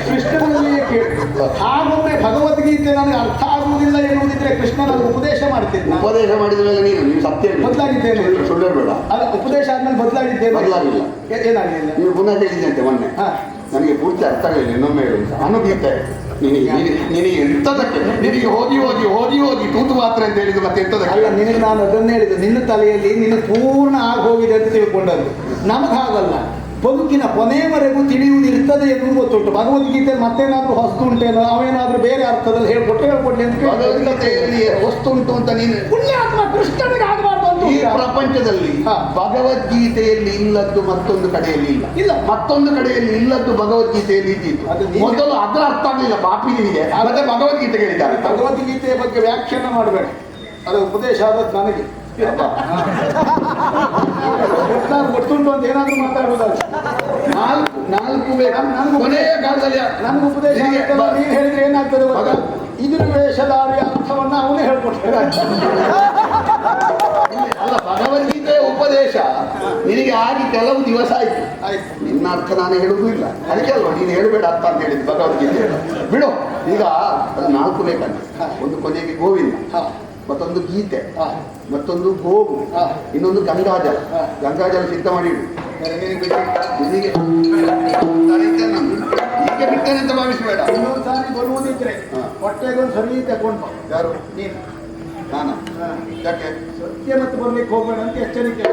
ಕೃಷ್ಣನಲ್ಲಿಯೇ ಕೇಳು. ಹಾಗೊಮ್ಮೆ ಭಗವದ್ಗೀತೆ ನನಗೆ ಅರ್ಥ ಆಗುವುದಿಲ್ಲ ಎನ್ನುವುದಿದ್ರೆ ಕೃಷ್ಣ ನನಗೆ ಉಪದೇಶ ಮಾಡ್ತಿದ್ದ. ಉಪದೇಶ ಮಾಡಿದ ಮೇಲೆ ನೀನು ಸತ್ಯ ಬದಲಾಗಿದ್ದೇನೆ. ಸುಳ್ಳು ಹೇಳ್ಬೇಡ. ಅಲ್ಲ, ಉಪದೇಶ ಆದ್ಮೇಲೆ ಬದಲಾಗಿದ್ದೇನೆ. ಬದಲಾಗಿಲ್ಲ. ಏನಾಗಿಲ್ಲ. ನೀವು ಪುನಃ ಹೇಳಿದಂತೆ ಮೊನ್ನೆ ನನಗೆ ಪೂರ್ತಿ ಅರ್ಥ ಆಗಲಿಲ್ಲ. ಇನ್ನೊಮ್ಮೆ ಹೇಳಿ ಅನುಗೀತೆ ನಿನಗೆ ಎಂತದಕ್ಕೆ, ನಿನಗೆ ಹೋಗಿ ಹೋಗಿ ಹೋಗಿ ಹೋಗಿ ತೂತು ಮಾತ್ರ ಅಂತ ಹೇಳಿದ್ದು ಮತ್ತೆ ಎಂತದಕ್ಕೆ? ಅಲ್ಲ, ನಿನಗೆ ನಾನು ಅದನ್ನೇ ಹೇಳಿದ್ದು, ನಿನ್ನ ತಲೆಯಲ್ಲಿ ನಿನ್ನ ಪೂರ್ಣ ಆಗೋಗಿದೆ ಅಂತ ತಿಳ್ಕೊಂಡದ್ದು. ನಮಗೆ ಹಾಗಲ್ಲ, ಬದುಕಿನ ಕೊನೆಯವರೆಗೂ ತಿಳಿಯುವುದಿರ್ತದೆ ಎನ್ನುವುದು ಗೊತ್ತುಂಟು. ಭಗವದ್ಗೀತೆಯಲ್ಲಿ ಮತ್ತೇನಾದ್ರೂ ಹೊಸ್ತು ಉಂಟೇನೋ, ಅವೇನಾದ್ರೂ ಬೇರೆ ಅರ್ಥದಲ್ಲಿ ಹೇಳ್ಕೊಡ್ಲಿ ಅಂತ ಭಗವದ್ಗೀತೆಯಲ್ಲಿ ವಸ್ತು ಉಂಟು ಅಂತ ನೀನು ಪುಣ್ಯಾತ್ಮ ಕೃಷ್ಣನಿಗೆ ಆಗಬಾರ್ದು ಅಂತ ಈ ಪ್ರಪಂಚದಲ್ಲಿ ಭಗವದ್ಗೀತೆಯಲ್ಲಿ ಇಲ್ಲದ್ದು ಮತ್ತೊಂದು ಕಡೆಯಲ್ಲಿ ಇಲ್ಲ, ಮತ್ತೊಂದು ಕಡೆಯಲ್ಲಿ ಇಲ್ಲದ್ದು ಭಗವದ್ಗೀತೆಯಲ್ಲಿ ಇದ್ದಿತ್ತು. ಮೊದಲು ಅದರ ಅರ್ಥ ಆಗಲಿಲ್ಲ ಪಾಪಿ ನಿನಗೆ, ಮತ್ತೆ ಭಗವದ್ಗೀತೆ ಹೇಳಿದ್ದಾರೆ. ಭಗವದ್ಗೀತೆಯ ಬಗ್ಗೆ ವ್ಯಾಖ್ಯಾನ ಮಾಡಬೇಡ, ಅದು ಉಪದೇಶ ಆದದ್ದು ನನಗೆ. ಗೊತ್ತುಂಟು ಅಂತ ಏನಾದ್ರೂ ಮಾತಾಡೋದಲ್ಲ. ನಾಲ್ಕು ಕೊನೆಯ ಕಾಲದಲ್ಲಿ ನನಗೆ ಉಪದೇಶ ನೀನು ಹೇಳಿದ್ರೆ ಏನಾಗ್ತದೆ ಗೊತ್ತಾ? ಇದ್ರ ವೇಷಧಾರಿಯ ಅರ್ಥವನ್ನ ಅವನೇ ಹೇಳ್ಕೊಡ್ತಾರೆ. ಅಲ್ಲ, ಭಗವದ್ಗೀತೆಯ ಉಪದೇಶ ನಿನಗೆ ಆಗಿ ಕೆಲವು ದಿವಸ ಆಯ್ತು. ನಿನ್ನ ಅರ್ಥ ನಾನು ಹೇಳುವುದೂ ಇಲ್ಲ. ಅದಕ್ಕೆ ಅಲ್ವಾ ನೀನು ಹೇಳಬೇಡ ಅರ್ಥ ಅಂತ ಹೇಳಿದ್ದು ಭಗವದ್ಗೀತೆ. ಬಿಡು, ಈಗ ಅದು 4 ಬೇಕಂತ. ಒಂದು ಕೊನೆಗೆ ಗೋವಿಂದ, ಮತ್ತೊಂದು ಗೀತೆ, ಮತ್ತೊಂದು ಗೋವು, ಇನ್ನೊಂದು ಗಂಗಾಜಲ. ಗಂಗಾಜಲ ಸಿದ್ಧ ಮಾಡಿ ನಿನಗೆ ಹೀಗೆ ಬಿಡ್ತೇನೆ ಅಂತ ಭಾವಿಸಬೇಡ. ಇನ್ನೊಂದು ಸಾರಿ ಬರುವುದಿದ್ರೆ ಹೊಟ್ಟೆಗೊಂದು ಸರಿ ತಗೊಂಡು ಯಾರು? ನೀನು. ನಾನು ಯಾಕೆ ಸತ್ಯ ಮತ್ತು ಬರ್ಲಿಕ್ಕೆ ಹೋಗೋಣ ಅಂತ ಎಚ್ಚರಿಕೆ.